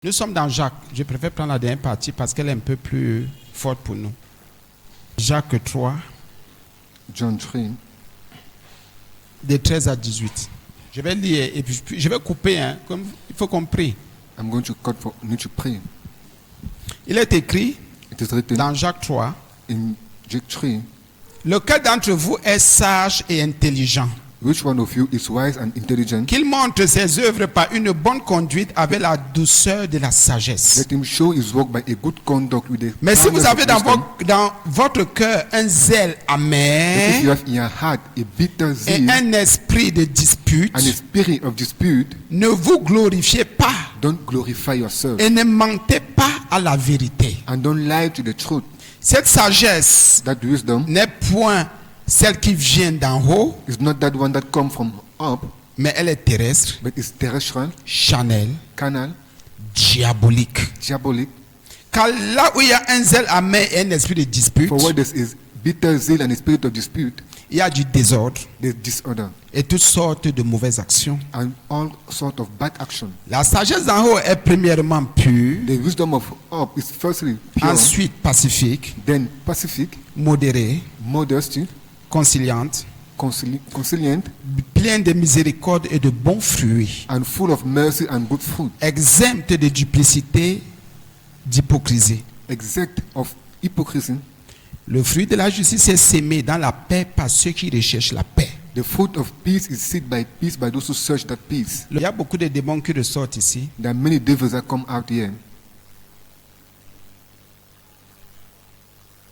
Nous sommes dans Jacques. Je préfère prendre la dernière partie parce qu'elle est un peu plus forte pour nous. Jacques 3, John 3, de 13 à 18. Je vais lire et puis je vais couper. Comme il faut qu'on prie. I'm going to cut for need to pray. Il est écrit It is written dans Jacques 3, in Jacques 3, lequel d'entre vous est sage et intelligent? which one of you is wise and intelligent? Qu'il montre ses œuvres par une bonne conduite avec la douceur de la sagesse. Let him show his work by a good conduct with a Mais si vous calmness avez of wisdom. dans votre cœur un zèle But if you amer have in your heart a bitter et zeal un esprit de dispute, and a spirit of dispute, ne vous glorifiez pas don't glorify yourself et ne mentez pas à la vérité. and don't lie to the truth. Cette sagesse That wisdom n'est point celle qui vient d'en haut, is not that one that comes from up, mais elle est terrestre, but is terrestrial, charnelle, carnal, diabolique. diabolic. Car là où il y a un zèle amer et un esprit de dispute, For where there is bitter zeal and a spirit of dispute, il y a du désordre there's disorder et toutes sortes de mauvaises actions. and all sorts of bad action. La sagesse d'en haut est premièrement pure, The wisdom of up is firstly pure, ensuite pacifique, then pacific, modérée, modesty, conciliante, conciliant, pleine de miséricorde et de bons fruits, and full of mercy and good fruit, exempte de duplicité, d'hypocrisie. exact of hypocrisy. Le fruit de la justice est sémé dans la paix par ceux qui recherchent la paix. The fruit of peace is seed by peace by those who search that peace. Il y a beaucoup de démons qui ressortent ici. There are many devils that come out here.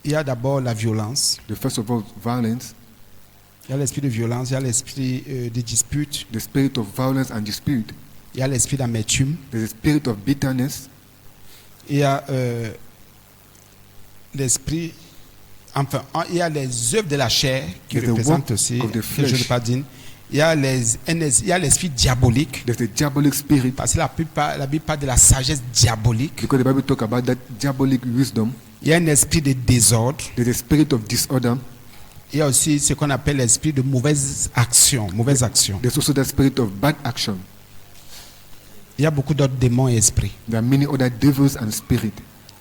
Il y a d'abord la violence, The first of all, violence, il y a l'esprit de violence, il y a l'esprit de dispute, the spirit of violence and dispute. il y a l'esprit d'amertume, There's a spirit of bitterness. il y a l'esprit, enfin, il y a les œuvres de la chair qui There's the représentent work aussi, of the que je ne flesh. veux pas dire. Il y a l'esprit diabolique, There's the diabolic spirit, parce que la Bible parle de la sagesse diabolique. because the Bible talk about that diabolic wisdom. Il y a un esprit de désordre. There's a spirit of disorder. Il y a aussi ce qu'on appelle l'esprit de mauvaise action. Mauvaise action. There's also that spirit of bad action. Il y a beaucoup d'autres démons et esprits. There are many other devils and spirits.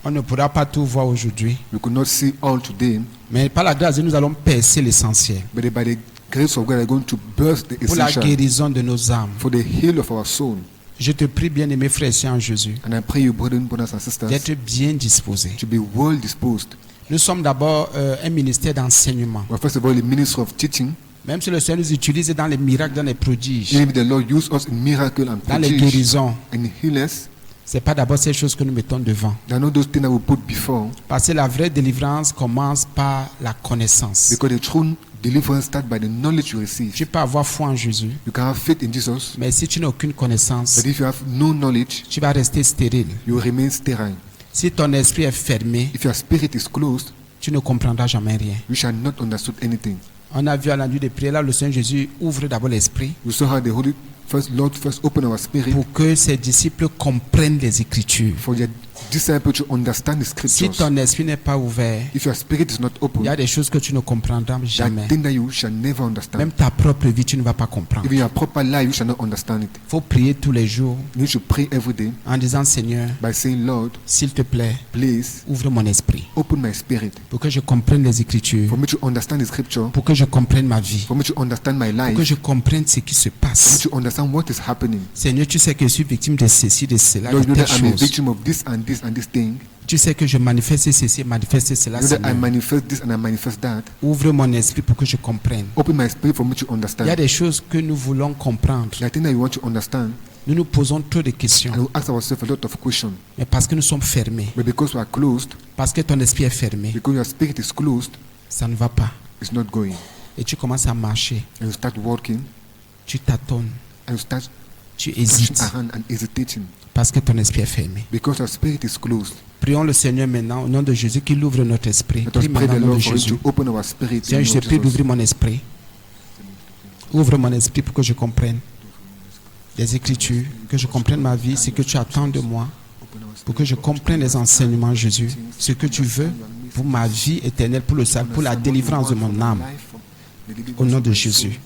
On ne pourra pas tout voir aujourd'hui. We could not see all today, Mais par la grâce de Dieu, nous allons percer l'essentiel. but by the grace of God, we're going to burst the Pour la essential guérison de nos âmes. for the heal of our soul. Je te prie, bien-aimés frères et sœurs en Jésus, And I pray you, brothers and sisters, d'être bien disposés. to be well disposed. Nous sommes d'abord un ministère d'enseignement. Well, first of all, the ministry of teaching. Même si le Seigneur nous utilise dans les miracles, dans les prodiges, Maybe the Lord use us in miracle and dans les prodigy guérisons, and heal us. ce n'est pas d'abord ces choses que nous mettons devant. There are not those things that we put before, Parce que la vraie délivrance commence par la connaissance. because the true deliverance starts by the knowledge you receive. Tu peux avoir foi en Jésus, You can have faith in Jesus, mais si tu n'as aucune connaissance, but if you have no knowledge, tu vas rester stérile. you will remain sterile. Si ton esprit est fermé, If your spirit is closed, tu ne comprendras jamais rien. you shall not understand anything. On a vu à la nuit de prière, là, le Seigneur Jésus ouvre d'abord l'esprit We saw how the Lord first open our spirit pour que ses disciples comprennent les Écritures. for your disciple to understand the Si scriptures. ton esprit n'est pas ouvert, If your spirit is not il open, y a des choses que tu ne comprendras jamais. that thing that you shall never understand. Même ta propre vie, tu ne vas pas comprendre. Even your proper life, you shall not understand it. Il faut prier tous les jours You need to pray every day en disant, Seigneur, by saying, Lord, s'il te plaît, please ouvre mon esprit open my spirit pour que je comprenne les Écritures, for me to understand the scripture, pour que je comprenne ma vie, for me to understand my pour que life, je comprenne ce qui se for me passe. to understand what is happening. Seigneur, tu sais que je suis victime de ceci, de cela, Lord, de you know telle that I'm a chose. victim of this and this and this thing. Tu sais que je manifeste ceci, manifeste cela, You know that I Seigneur. manifest this and I manifest that. Ouvre mon esprit pour que je comprenne. Open my spirit for me to Il y a understand. des choses que nous voulons comprendre. The thing that you want to understand, Nous nous posons trop de questions, and we ask ourselves a lot of questions. mais parce que nous sommes fermés, But because we are closed, parce que ton esprit est fermé, because your spirit is closed, ça ne va pas. it's not going. Et tu commences à marcher, And you start walking, tu tâtonnes, and you start tu pushing hésites, around and hesitating parce que ton esprit est fermé. because your spirit is closed. Prions le Seigneur maintenant au nom de Jésus qu'il ouvre notre esprit. Let us Prie pray maintenant the au nom de Lord for him Jésus. to open our spirit. in the Seigneur, je te name of prie Jesus. d'ouvrir mon esprit. Ouvre mon esprit pour que je comprenne les Écritures, que je comprenne ma vie, ce que tu attends de moi, pour que je comprenne les enseignements, Jésus, ce que tu veux pour ma vie éternelle, pour le salut, pour la délivrance de mon âme. Au nom de Jésus.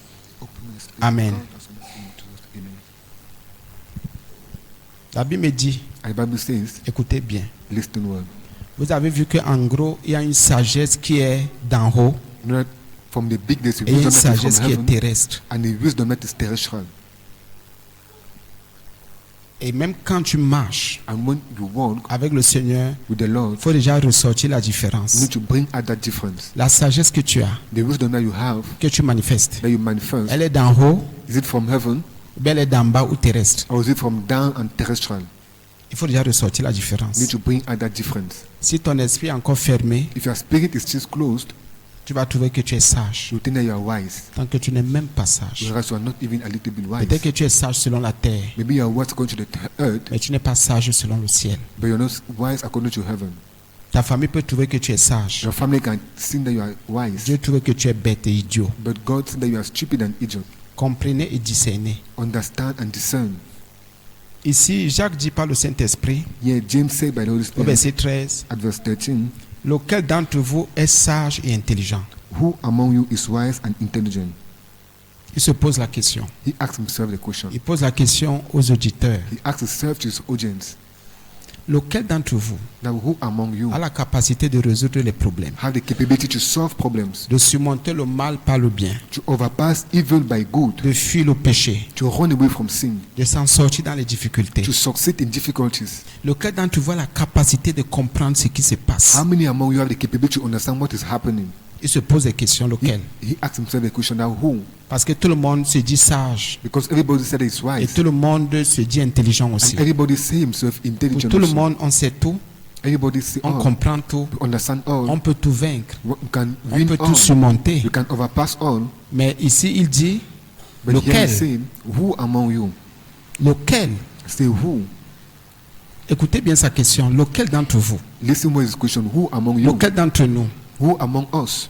Amen. La Bible me dit And the Bible says, écoutez bien. listen well. Vous avez vu qu'en gros, il y a une sagesse qui est d'en haut You know that from the big days, et une wisdom that is sagesse from qui est heaven, terrestre. and the wisdom that is terrestrial. Et même quand tu marches And when you walk avec le Seigneur, with the Lord, il faut déjà ressortir la you différence. need to bring out that difference. La sagesse que tu as, The wisdom that you have, que tu manifestes, that you manifest, elle est d'en haut, is it from heaven ou bien elle est d'en bas ou terrestre. or is it from down and terrestrial? Il faut déjà ressortir la You différence. need to bring out that difference. Si ton esprit est encore fermé, If your spirit is still closed, tu vas trouver que tu es sage, you think that you are wise, tant que tu n'es même pas sage. whereas you are not even a little bit wise. Peut-être que tu es sage selon la terre, Maybe you are wise according to the earth, mais tu n'es pas sage selon le ciel. but you're not wise according to heaven. Ta famille peut trouver que tu es sage. Your family can think that you are wise, Dieu trouve que tu es bête et idiot. but God think that you are stupid and idiot. Comprenez et discernez. Understand and discern. Ici, Jacques dit par le Saint-Esprit, Here, James said by the Holy au Spirit verset 13, at verse 13, lequel d'entre vous est sage et intelligent? who among you is wise and intelligent? Il se pose la question. He asked himself the question. Il pose la question aux auditeurs. He asked himself to his audience, Lequel d'entre vous now who among you a la capacité de résoudre les problèmes, have the capability to solve problems, de surmonter le mal par le bien, to overpass evil by good, de fuir le péché, to run away from sin, de s'en sortir dans les difficultés? to succeed in difficulties? Lequel d'entre vous a la capacité de comprendre ce qui se passe? How many among you have the capability to understand what is happening? Il se pose des questions. Lequel? He asked himself the question, now who? Parce que tout le monde se dit sage Because everybody said he's et wise, tout le monde se dit intelligent aussi. and everybody say himself Pour intelligent tout le also. monde, on sait tout, Everybody say on all, comprend tout, we understand all, on peut tout vaincre, we can on win peut tout all, surmonter. we can overpass all. Mais ici, il dit But here lequel? he's saying, who among you? Lequel? Say who? Écoutez bien sa question. Lequel d'entre vous? Listen what is his question. Who among you? Lequel d'entre nous? Who among us?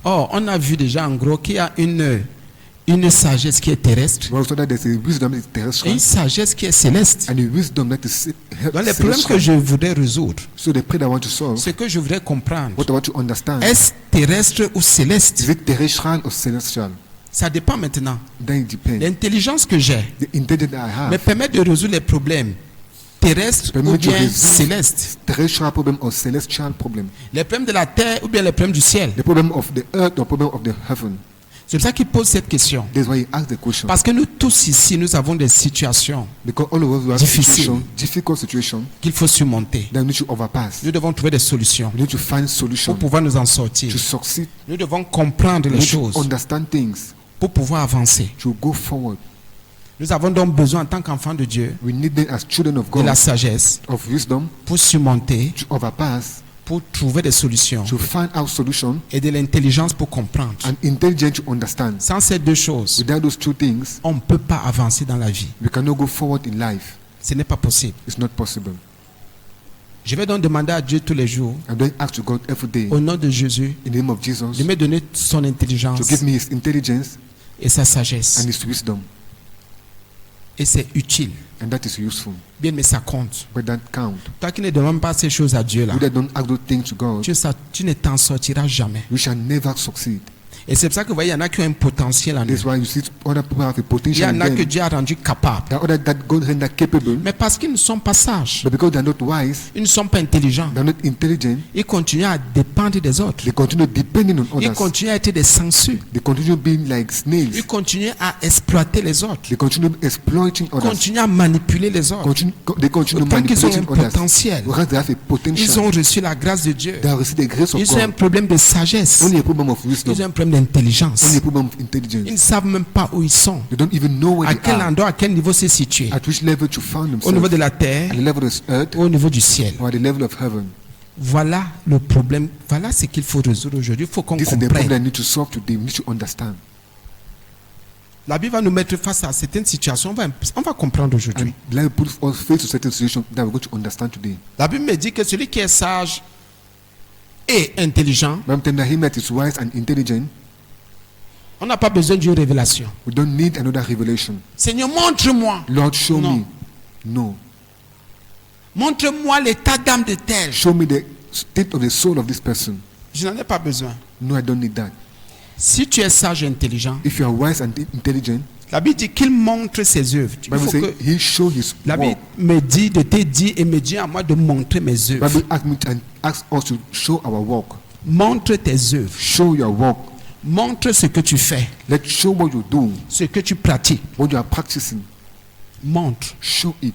Oh, on a vu déjà en gros qu'il y a une sagesse qui est terrestre We also know that there's a wisdom that is et terrestrial une sagesse qui est céleste. and a wisdom that is Donc les problèmes que celestial. je voudrais résoudre, So the prayer that I want to solve, ce que je voudrais comprendre, what I want to understand, est-ce terrestre ou is céleste? it terrestrial or celestial? Ça dépend maintenant. Then it depends. L'intelligence que j'ai The intelligence that I me have, permet de résoudre les problèmes terrestres permet ou to bien résoudre célestes. terrestrial problem or celestial problem. Les problèmes de la terre ou bien les problèmes du ciel. The problem of the earth or problem of the heaven. C'est pour ça qu'il pose cette question. That's why he asked the question. Parce que nous tous ici, nous avons des situations Because all of us have Difficile. situation, difficult situation qu'il faut surmonter. that we need to overpass. Nous devons trouver des solutions We need to find pour solution pouvoir nous en sortir. to succeed. Nous devons comprendre We les need to choses understand things pour pouvoir avancer. to go forward. Nous avons donc besoin en tant qu'enfants de Dieu We need them as children of de God, la sagesse of wisdom, pour surmonter, to overpass, pour trouver des solutions to find out solution, et de l'intelligence pour comprendre. and intelligence to understand. Sans ces deux choses, Without those two things, on ne peut pas avancer dans la vie. we cannot go forward in life. Ce n'est pas possible. It's not possible. Je vais donc demander à Dieu tous les jours, I'm going to ask to God every day, au nom de Jésus, in the name of Jesus, de me donner son to intelligence give me His intelligence et sa sagesse. and His wisdom, Et c'est utile. and that is useful. Bien, mais ça compte. But that count. Toi qui ne demandes pas ces choses à Dieu là, We that don't ask those things to God, tu ne t'en sortiras jamais. we shall never succeed. Et c'est pour ça que vous voyez, il y en a qui ont un potentiel en eux. That's why you see other people have a Il y potential in en a que them. Dieu a rendu capables. There are other that God render capable, Mais parce qu'ils ne sont pas sages, but because they are not wise, ils ne sont pas intelligents, they are not intelligent, ils continuent à dépendre des autres. they continue depending on Ils others. continuent à être des sensus. They continue being like snails. Ils continuent à exploiter les autres. They continue exploiting Ils others. continuent à manipuler les autres. They continue Autant qu'ils ont un manipulating others. potentiel, Whereas they have a ils potential. ont reçu la grâce de Dieu. They have received the grace of Ils ont un God. problème de sagesse. Only a problem of wisdom. Ils ont un problème d'intelligence. Only a problem of Ils intelligence. ne savent même pas où ils sont. They don't even know where À they quel are. endroit, à quel niveau c'est situé. At which level to find Au niveau themselves. de la terre At the level of this earth ou au niveau du ciel. or at the level of heaven. Voilà le problème. Voilà ce qu'il faut résoudre aujourd'hui. Il faut qu'on This is the problem comprenne. I need to solve today. We need to understand. La Bible va nous mettre face à certaines situations. On va comprendre aujourd'hui. And let me put us face to certain situations that we're going to understand today. La Bible me dit que celui qui est sage et intelligent, But I'm telling him that is wise and intelligent. on n'a pas besoin d'une révélation. We don't need another revelation. Seigneur, montre-moi. Lord, show No. me. No. Montre-moi l'état d'âme de tel. Show me the state of the soul of this person. Je n'en ai pas besoin. No, I don't need that. Si tu es sage et intelligent, If you are wise and intelligent, La Bible dit qu'il montre ses œuvres. Il Bible faut says que he show his la Bible work. me dit de te dire et me dit à moi de montrer mes œuvres. Bible asks me and asks us to show our work. Montre tes œuvres. Show your work. Montre ce que tu fais, Let's show what you do, ce que tu pratiques. what you are practicing. Montre. Show it.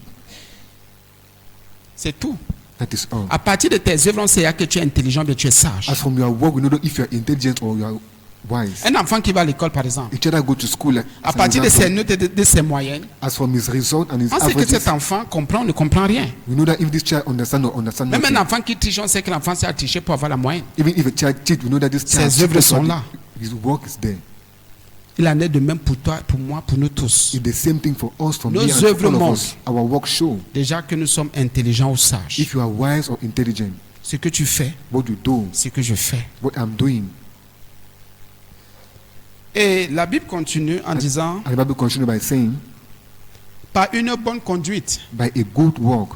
C'est tout. That is all. À partir de tes œuvres, on sait que tu es intelligent, mais tu es sage. As from your work, we know if you are intelligent or you are wise. Un enfant qui va à l'école, par exemple, A child go to school. à As, an partir de ses example, notes et de ses moyennes, as from his result and his on sait que averages, cet enfant comprend ou ne comprend rien. we know that if this child understand or understand Même un nothing, enfant qui triche, on sait que l'enfant a triché pour avoir la moyenne. even if a child cheat, we know that this child Ses œuvres cheats, sont but là. his work is there. Il en est de même pour toi, pour moi, pour nous tous. It's the same thing for us, for Nos me and œuvres all of montrent. us. Our work show Déjà que nous sommes intelligents ou sages. if you are wise or intelligent. Ce que tu fais, What you do, ce que je fais. what I'm doing. Et la Bible continue en disant, And the Bible continues by saying, par une bonne conduite. by a good work.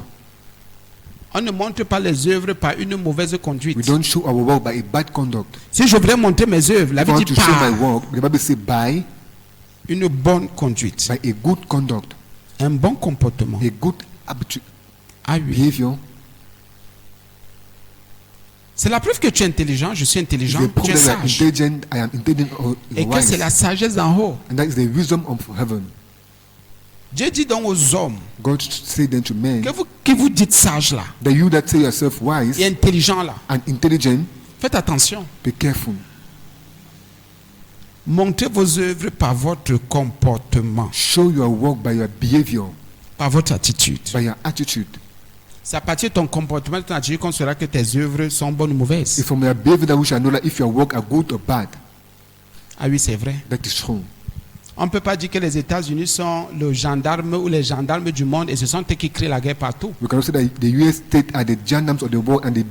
On ne montre pas les œuvres par une mauvaise We conduite. don't show our work by a bad conduct. Si je voudrais montrer mes œuvres, la If I Bible want dit to show my par work, the Bible says by une bonne conduite. a good conduct, Un bon comportement. a good habitude, Ah oui. behavior. C'est la preuve que tu es intelligent, je suis It's intelligent, the proof tu es that you are sage. intelligent, I am intelligent or Et que c'est wise. la sagesse d'en haut. And that is the wisdom of heaven. Dieu dit donc aux hommes God said then to men, que vous, qui vous dites sage là that you that say yourself wise et intelligent là, and intelligent, faites attention. be careful. Montrez vos œuvres par votre comportement, Show your work by your behavior, par votre attitude. by your attitude. C'est à partir de ton comportement, de ton attitude qu'on saura que tes œuvres sont bonnes ou It's mauvaises. from your behavior that we shall know that if your work are good or bad. Ah oui, c'est vrai. That is true. On ne peut pas dire que les États-Unis sont le gendarme ou les gendarmes du monde et ce sont eux qui créent la guerre partout. We can also say that the US state are the gendarmes of the world and they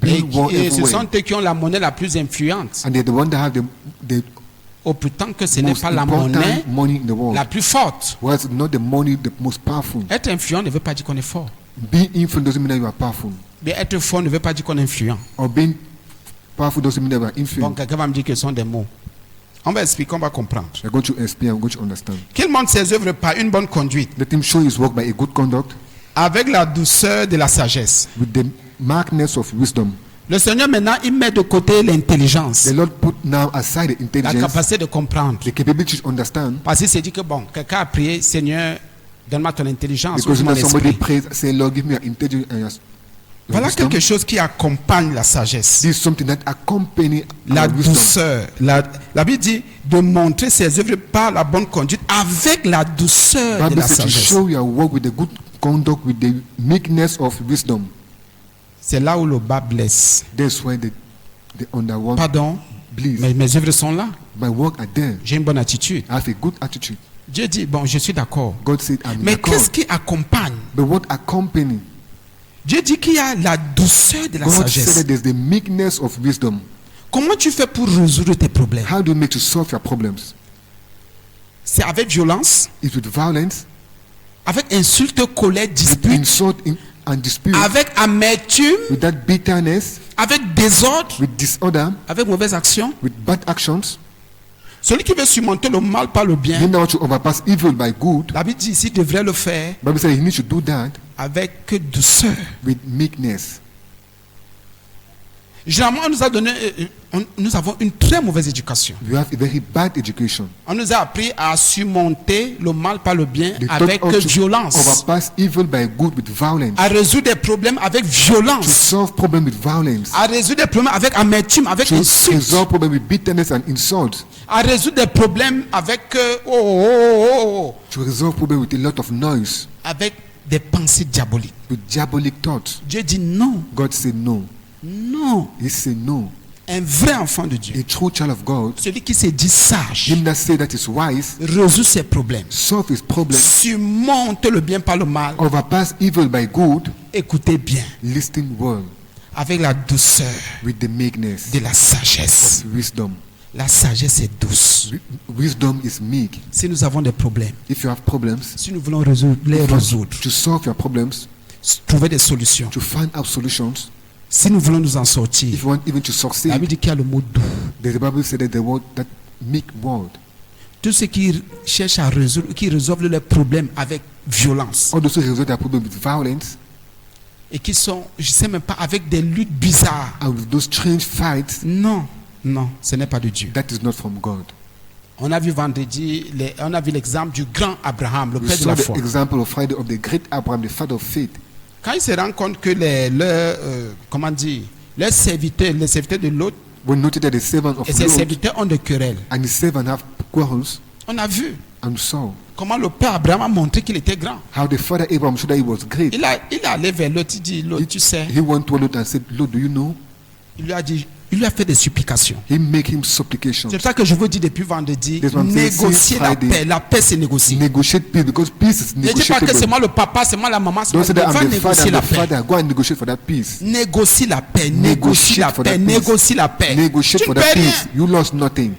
Et, build war et ce everywhere. sont eux qui ont la monnaie la plus influente. And they're the one that have the Au pourtant que ce n'est most pas la important monnaie money in the world. la plus forte. Whereas not the money the most powerful. Être influent ne veut pas dire qu'on est fort. Being influent doesn't mean that you are powerful. Mais être fort ne veut pas dire qu'on est influent. Or being powerful doesn't mean that you are Bon, influent. quelqu'un va me dire que ce sont des mots. On va expliquer, on va comprendre. We're going to explain, we're going to understand. Qu'il montre ses œuvres par une bonne conduite, Let him show his work by a good conduct, avec la douceur de la sagesse. with the markedness of wisdom. Le Seigneur maintenant, il met de côté l'intelligence, The Lord put now aside the la intelligence, capacité de comprendre. the capability to understand. Parce qu'il s'est dit que bon, quelqu'un a prié, Seigneur, donne-moi ton intelligence, Because ouvre mon when somebody esprit. prays, say, Lord, give me your intelligence and your Voilà wisdom. quelque chose qui accompagne la sagesse. This is something that accompany La our wisdom. douceur. La Bible dit de montrer ses œuvres par la bonne conduite avec la douceur de Bible la says to sagesse. show your work with the good conduct, with the meekness of wisdom. C'est là où le bas blesse. That's why the underworld Pardon, bleeds. mais mes œuvres sont là. My work are there. J'ai une bonne attitude. I have a good attitude. Dieu dit, bon, je suis d'accord. God said, I'm Mais d'accord. qu'est-ce qui accompagne? But what accompany? Dieu dit qu'il y a la douceur de la God said sagesse. that there's the meekness of wisdom. Comment tu fais pour résoudre tes problèmes? How do you make to solve your problems? C'est avec violence, It's with violence, avec insulte, colère, with dispute, insult and dispute, avec amertume, with that bitterness, avec désordre, with disorder, avec mauvaise action. with bad actions. Celui qui veut surmonter le mal par le bien, Him that wants to overpass evil by good. la Bible dit ici devrait le faire Bible says he needs to do that avec douceur. with meekness. Généralement, on nous a donné, nous avons une très mauvaise éducation. You have a very bad education. On nous a appris à surmonter le mal par le bien They avec taught us to violence, overpass evil by good with violence. à résoudre des problèmes avec To violence, solve problems with violence. à résoudre des problèmes avec amertume, avec To insulte, resolve problems with bitterness and insult. à résoudre des problèmes avec To resolve problems with a lot of noise. avec des pensées diaboliques. With diabolic thoughts. Dieu dit non, God said no. non. He said no. Un vrai enfant de Dieu, A true child of God, celui qui se dit sage, him that say that is wise, résout ses problèmes, solve his problems, surmonte le bien par le mal. overpass evil by good, Écoutez bien, listen well, avec la douceur with the meekness de la sagesse. of wisdom. La sagesse est douce. Wisdom is meek. Si nous avons des problèmes, If you have problems, si nous voulons les résoudre, to solve your problems, trouver des solutions, to find out solutions, si nous voulons nous en sortir, if you want even to la succeed, Bible dit qu'il y a le mot doux. the Bible said that the word, that meek word, Tous ceux qui cherchent à résoudre, qui résolvent leurs problèmes avec violence all those who resolve their problem with violence et qui sont, je ne sais même pas, avec des luttes bizarres. and with those strange fights, Non, non, ce n'est pas de Dieu. that is not from God. On a vu vendredi, on a vu l'exemple du grand Abraham, le We père de saw la the foi. example of Friday of the great Abraham, the father of faith. Quand il se rend compte que comment dire, les serviteurs de l'autre When noted that the servant of et ses Lot serviteurs ont des querelles. and his servant have quarrels, On a vu and saw comment le père Abraham a montré qu'il était grand. how the father Abraham showed that he was great. Il est allé vers l'autre, il dit, l'autre, tu sais, He went to Lot and said, Lord, do you know? il lui a fait des supplications. He make him supplications. C'est pour ça que je vous dis depuis vendredi, This one says, négocier la Friday. paix. La paix, c'est négocier. Negotiate peace, because peace is Ne dis pas que c'est negotiable. moi le papa, c'est moi la maman, c'est moi. Don't say that Va I'm the father, négocier I'm la the paix. father. Go and negotiate for that peace. Négocie la paix, négocie la Negotiate for paix, that peace. négocie la paix. Negotiate Tu for ne that peux rien. peace. You lost nothing.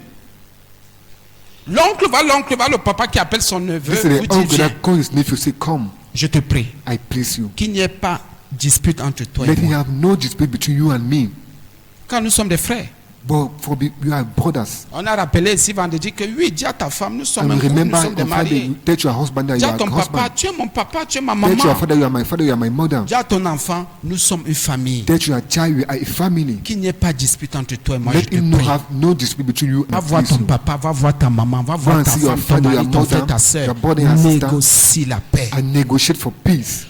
L'oncle va, le papa qui appelle son neveu, This is vous the dit, uncle viens, that call his nephew, say, come, je te prie, I please you. qu'il n'y ait pas dispute entre toi et Let him moi. have no dispute between you and me. Quand nous sommes des frères, But we are brothers. on a rappelé ici vendredi que oui, dis à ta femme, nous sommes And un couple, nous remember sommes des on Friday, mariés. you tell your husband that Dis you à are ton a papa, husband. tu es mon papa, tu es ma Tell your maman. father you are my father, you are my mother. Dis à ton enfant, nous sommes une famille. Tell your child you are a family. Qu'il n'y ait pas dispute entre toi et moi, je Let te him prie. have no dispute between you Va and voir please ton you. papa, va voir ta maman, va voir and ta see your femme, ton father, mari, your ton mother, frère, ta soeur. your brother and sister. Négocie la paix. And negotiate for peace.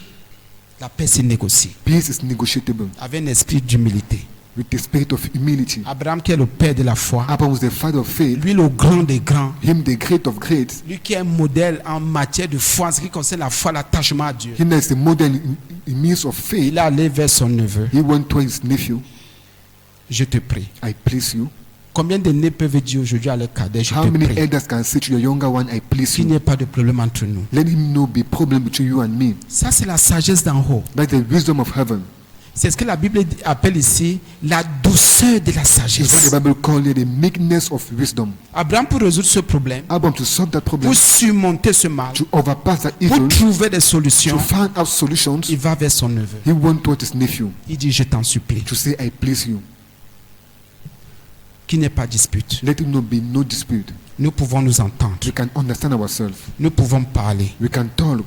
La paix, c'est négocier. Peace is negotiable Avec un esprit d'humilité. with the spirit of humility. Abraham, qui est le père de la foi, Abraham was the father of faith, lui, le grand des grands, him the great of greats, lui qui est un modèle en matière de foi, en ce qui concerne la foi, l'attachement à Dieu. him that is the model in means of faith. Il est allé vers son neveu. He went to his nephew, Je te prie. I please you. Combien d'aînés peuvent dire aujourd'hui à leur cadet, je How te many prie, elders can say to your younger one, I please qu'il n'y you? ait pas de problème entre nous. Let him know be problem between you and me. Ça, c'est la sagesse d'en haut. That's the wisdom of heaven. C'est ce que la Bible appelle ici la douceur de la It's what sagesse. the Bible calls it the meekness of wisdom. Abraham, pour résoudre ce problème, Abraham, to solve that problem, pour surmonter ce mal, to overpass that pour evil, trouver des to solutions, find out solutions, il va vers son neveu. he went towards his nephew Il dit, je t'en supplie, to say, I please you. qu'il n'y ait pas de dispute. Let him know be no dispute. Nous pouvons nous entendre. We can understand ourselves. Nous pouvons parler We can talk,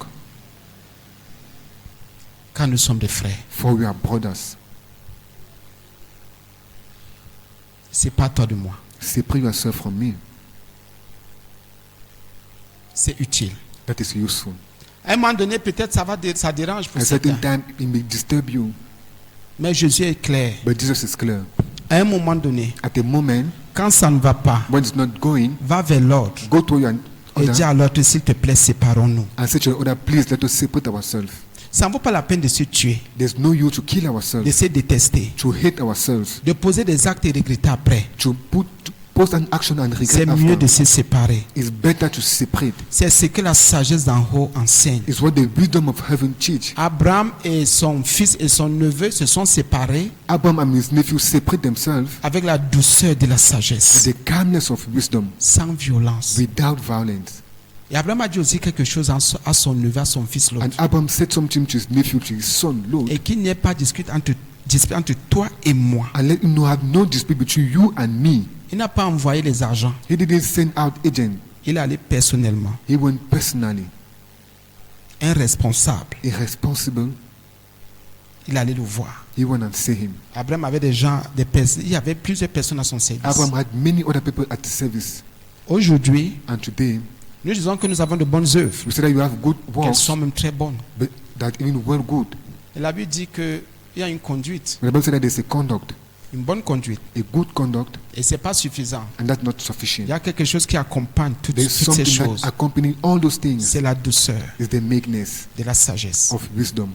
quand nous sommes des frères. for we are brothers. C'est pas toi de moi. Separate yourself from me. C'est utile. That is useful. À un moment donné, peut-être ça dérange pour At a certain certains. time, it may disturb you, Mais Jésus est clair. but Jesus is clear. À un moment donné, At a moment quand ça ne va pas, when it's not going, va vers l'autre go to your et dis other à l'autre, s'il te plaît, séparons-nous. and say to your other, please let us separate ourselves. Ça ne vaut pas la peine de se tuer, There's no use to kill de ourselves, se détester, to hate ourselves, de poser des actes et regretter après. to post an action and C'est regret mieux de after. se séparer. It's better to separate. C'est ce que la sagesse d'en haut enseigne. It's what the wisdom of heaven teach. Abraham et son fils et son neveu se sont séparés Abraham and his nephew separate themselves avec la douceur de la with sagesse, the calmness of wisdom, sans violence. without violence. Et Abraham a dit aussi quelque chose à son neveu, à son fils Lot. And Abraham said something to his nephew, to his son, Lot, Et qu'il n'y ait pas de dispute entre toi et moi. and let him know have no dispute between you and me. Il n'a pas envoyé les argents. He didn't send out agent. Il est allé personnellement. He went personally. Un responsable. Irresponsible. Il est allé le voir. He went and see him. Abraham avait il y avait plusieurs personnes à son service. Abraham had many other people at the service. Aujourd'hui, And today, nous disons que nous avons de bonnes œuvres. we say that you have good Qu'elles works, sont même très bonnes. but that even well good. Et la Bible dit qu'il y a une conduite, The Bible said that there's a conduct, une bonne conduite. a good conduct, Et ce n'est pas suffisant. and that's not Il sufficient. y a quelque chose qui accompagne toutes There's ces something choses. that accompanies all those things. C'est la douceur Is the meekness de la sagesse. of wisdom.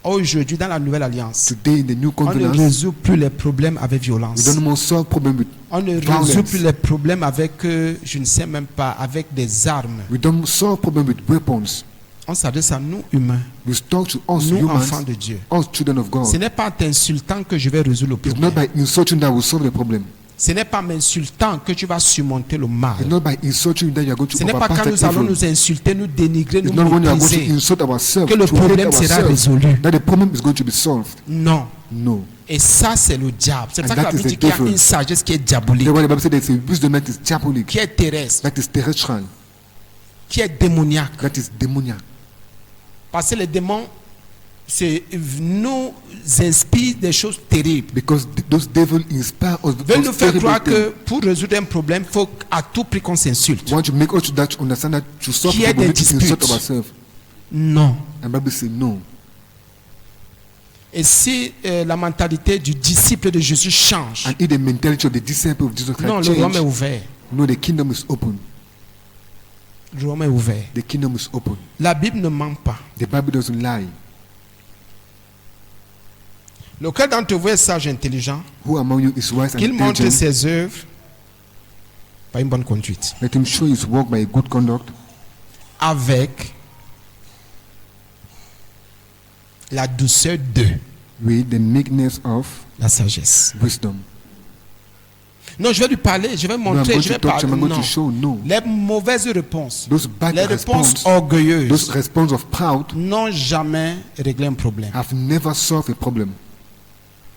Aujourd'hui, dans la nouvelle alliance, Today in the new on ne covenant, résout plus les problèmes avec we violence. don't more solve problem with On ne violence. résout plus les problèmes avec, je ne sais même pas, avec des armes. we don't solve problem with weapons. On s'adresse à nous humains, We talk to us nous enfants humans, de Dieu. us children of Ce God. n'est pas en t'insultant que je vais résoudre le It's not problème. by insulting that will solve the problem. Ce n'est pas en m'insultant que tu vas surmonter le mal. It's not by insulting that you are going to Ce n'est pas overpass quand nous that allons evil. nous insulter, nous dénigrer, It's nous not when you are going to mépriser insult ourselves, que le to hate problème sera ourselves, résolu. that the problem is going to be solved. Non. No. Et ça, c'est le diable. C'est pour ça And que la that is Bible the dit qu'il y a devil. une sagesse qui est diabolique, That's why the Bible says there's a wisdom that is diabolic, qui est terrestre, that is terrestrial, qui est démoniaque. that is demoniac. Parce que les démons nous inspirent des choses terribles. Because those devils inspire us. Ils veulent nous faire terrible croire things. que pour résoudre un problème, il faut à tout prix qu'on s'insulte. Want to make us that understand that to solve Qu'il y ait problem, we des need to insult disputes. ourselves. Non. And Bible says no. Et si la mentalité du disciple de Jésus change, And if the mentality of the disciple of Jesus non, Christ le royaume est change, ouvert. no, the kingdom is open. Le royaume est ouvert. The kingdom is open. La Bible ne ment pas. The Bible doesn't lie. Lequel d'entre vous est sage et intelligent, Who among you is wise and qu'il montre intelligent? ses œuvres par une bonne conduite, Let him show his work by a good conduct, avec la douceur de with the meekness of la sagesse. wisdom. Non, je vais lui parler, je vais No, I'm montrer, going je to vais talk parler. to him, I'm going Non. to show. No. Les mauvaises réponses, Those bad les réponses responses, orgueilleuses those responses of proud n'ont jamais réglé un problème. have never solved a problem.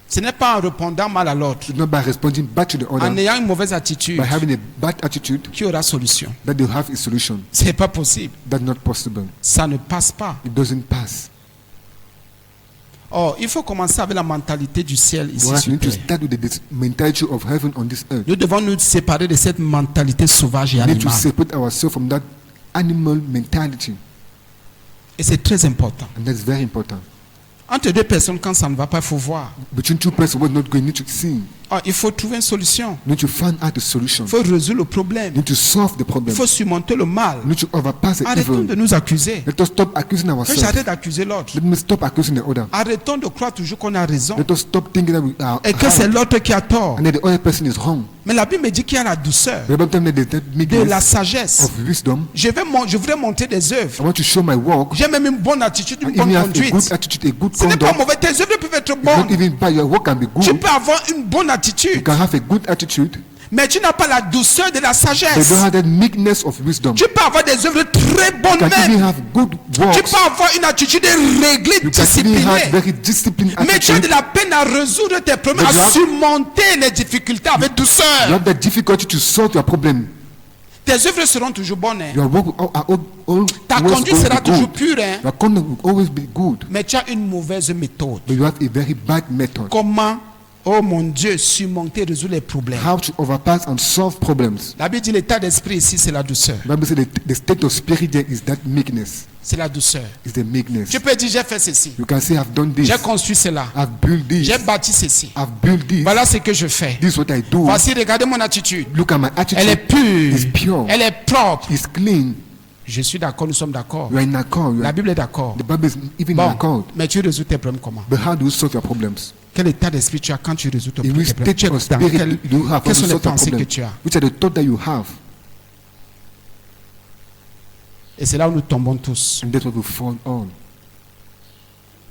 Ce n'est pas en répondant mal à l'autre, It's not by responding back to the en other, ayant une mauvaise attitude, by having a bad attitude, qui aura solution. that they'll have a solution. Ce n'est pas possible. That's not possible. Ça ne passe pas. It doesn't pass. Oh, il faut commencer avec la mentalité du ciel ici Whereas sur we need to terre. start with the mentality of heaven on this earth. Nous devons nous séparer de cette mentalité sauvage et We need to animale. separate ourselves from that animal mentality. Et c'est très important. And that's very important. Entre deux personnes, quand ça ne va pas, il faut voir. Between two persons, what's not going, you need to see. Oh, il faut trouver une solution. You need to find out the solution. Il faut résoudre le problème. You need to solve the Il problem. faut surmonter le mal. You need to overpass the Arrêtons evil. de nous accuser. Let us stop accusing Que ourselves. j'arrête d'accuser l'autre. Let me stop accusing the other. Arrêtons de croire toujours qu'on a raison Let us stop thinking that we are et que c'est right l'autre qui a tort. and that the other person is wrong. Mais la Bible me dit qu'il y a la douceur, The Bible tells me that that de meekness la sagesse. of wisdom. Je voudrais montrer des I œuvres. want to show my work. J'ai même une bonne attitude, une And bonne even have a conduite. good attitude, a good Ce n'est pas conduct. mauvais. Tes œuvres peuvent être It's not bonnes. even bad. Your work can be Tu good. peux avoir une bonne You attitude, can have a good attitude. mais tu n'as pas la douceur de la They don't sagesse. have that meekness of wisdom. Tu peux avoir des œuvres très bonnes You can even même. have good Tu works. peux avoir une attitude réglée, You can even have disciplinée. very disciplined Mais tu as de attitude. la peine à résoudre tes problèmes, But you à have- surmonter les difficultés avec You douceur. have that difficulty to solve your problem. Tes œuvres seront toujours bonnes, hein. Your work Ta always conduite going sera to be toujours good. pure, hein. Your conduct will always be good. Mais tu as une mauvaise méthode. But you have a very bad method. Comment, oh mon Dieu, surmonter et résoudre les problèmes? How to overpass and solve problems. La Bible dit l'état d'esprit ici, c'est la douceur. The Bible says the state of spirit there is that meekness. C'est la douceur. Is the meekness. Tu peux dire, j'ai fait ceci. You can say, I've done this. J'ai construit cela. I've built this. J'ai bâti ceci. I've built this. Voilà ce que je fais. This is what I do. Voici, regardez mon attitude. Look at my Elle est attitude. It's pure. pure. Elle est propre. It's clean. Je suis d'accord, nous sommes d'accord. You are in accord. La Bible est d'accord. The Bible is even in Bon, accord. mais tu résous tes problèmes comment? But how do you solve your problems? Quel état d'esprit tu as quand tu résous tes In which problèmes? Tu state es of dans spirit quel- do you have Quelles when sont you les solve your pensées que problem? tu as? Which are the thoughts that you have? Et c'est là où nous tombons tous. And that's what we fall on.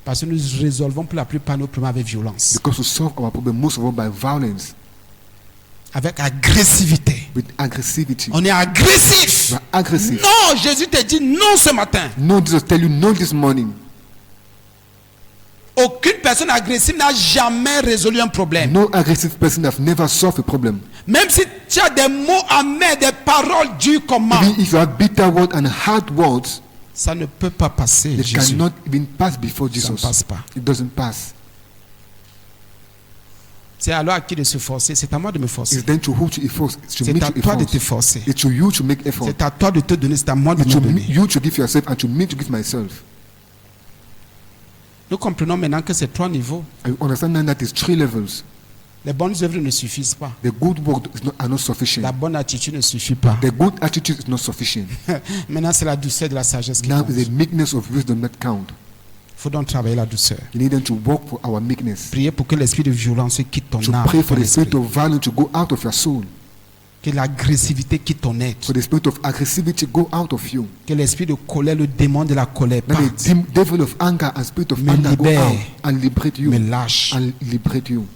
Parce que nous résolvons pour la plupart nos problèmes avec violence, Because we solve our problem most of all by violence, avec agressivité. with aggressivity. On est agressif. You are aggressive. Non, Jésus te dit non ce matin. No, Jesus tell you no this morning. Aucune personne agressive n'a jamais résolu un problème. No aggressive person have never solved a problem. Même si tu as des mots amers, des paroles dures comment, Even if you have bitter words and hard words, ça ne peut pas passer. they Jésus. cannot even pass before Ça ne Jesus. passe pas. It doesn't pass. C'est alors à qui de se forcer? C'est à moi de me forcer. It's then to who to force. It's to C'est me à to toi de te force. forcer. It's to you to make effort. C'est à toi de te donner, c'est à moi de It's me to donner. you to give yourself and to me to give myself. Nous comprenons maintenant que c'est trois niveaux. And you understand now that it's 3 levels. Les bonnes œuvres ne suffisent pas. The good work are not sufficient. La bonne attitude ne suffit pas. The good attitude is not sufficient. Maintenant, c'est la douceur de la sagesse qui Now compte. is the meekness of wisdom that count. Il faut donc travailler la douceur. You need them to work for our meekness. Prier pour que l'esprit de violence quitte ton To âme, pray for ton the spirit esprit. of violence to go out of your soul. Que l'agressivité quitte ton être. For the spirit of aggressivity go out of you. Que l'esprit de colère, le démon de la colère Let parte. the devil of anger and spirit of Me anger go libère. out and liberate you. Me lâche. And liberate you.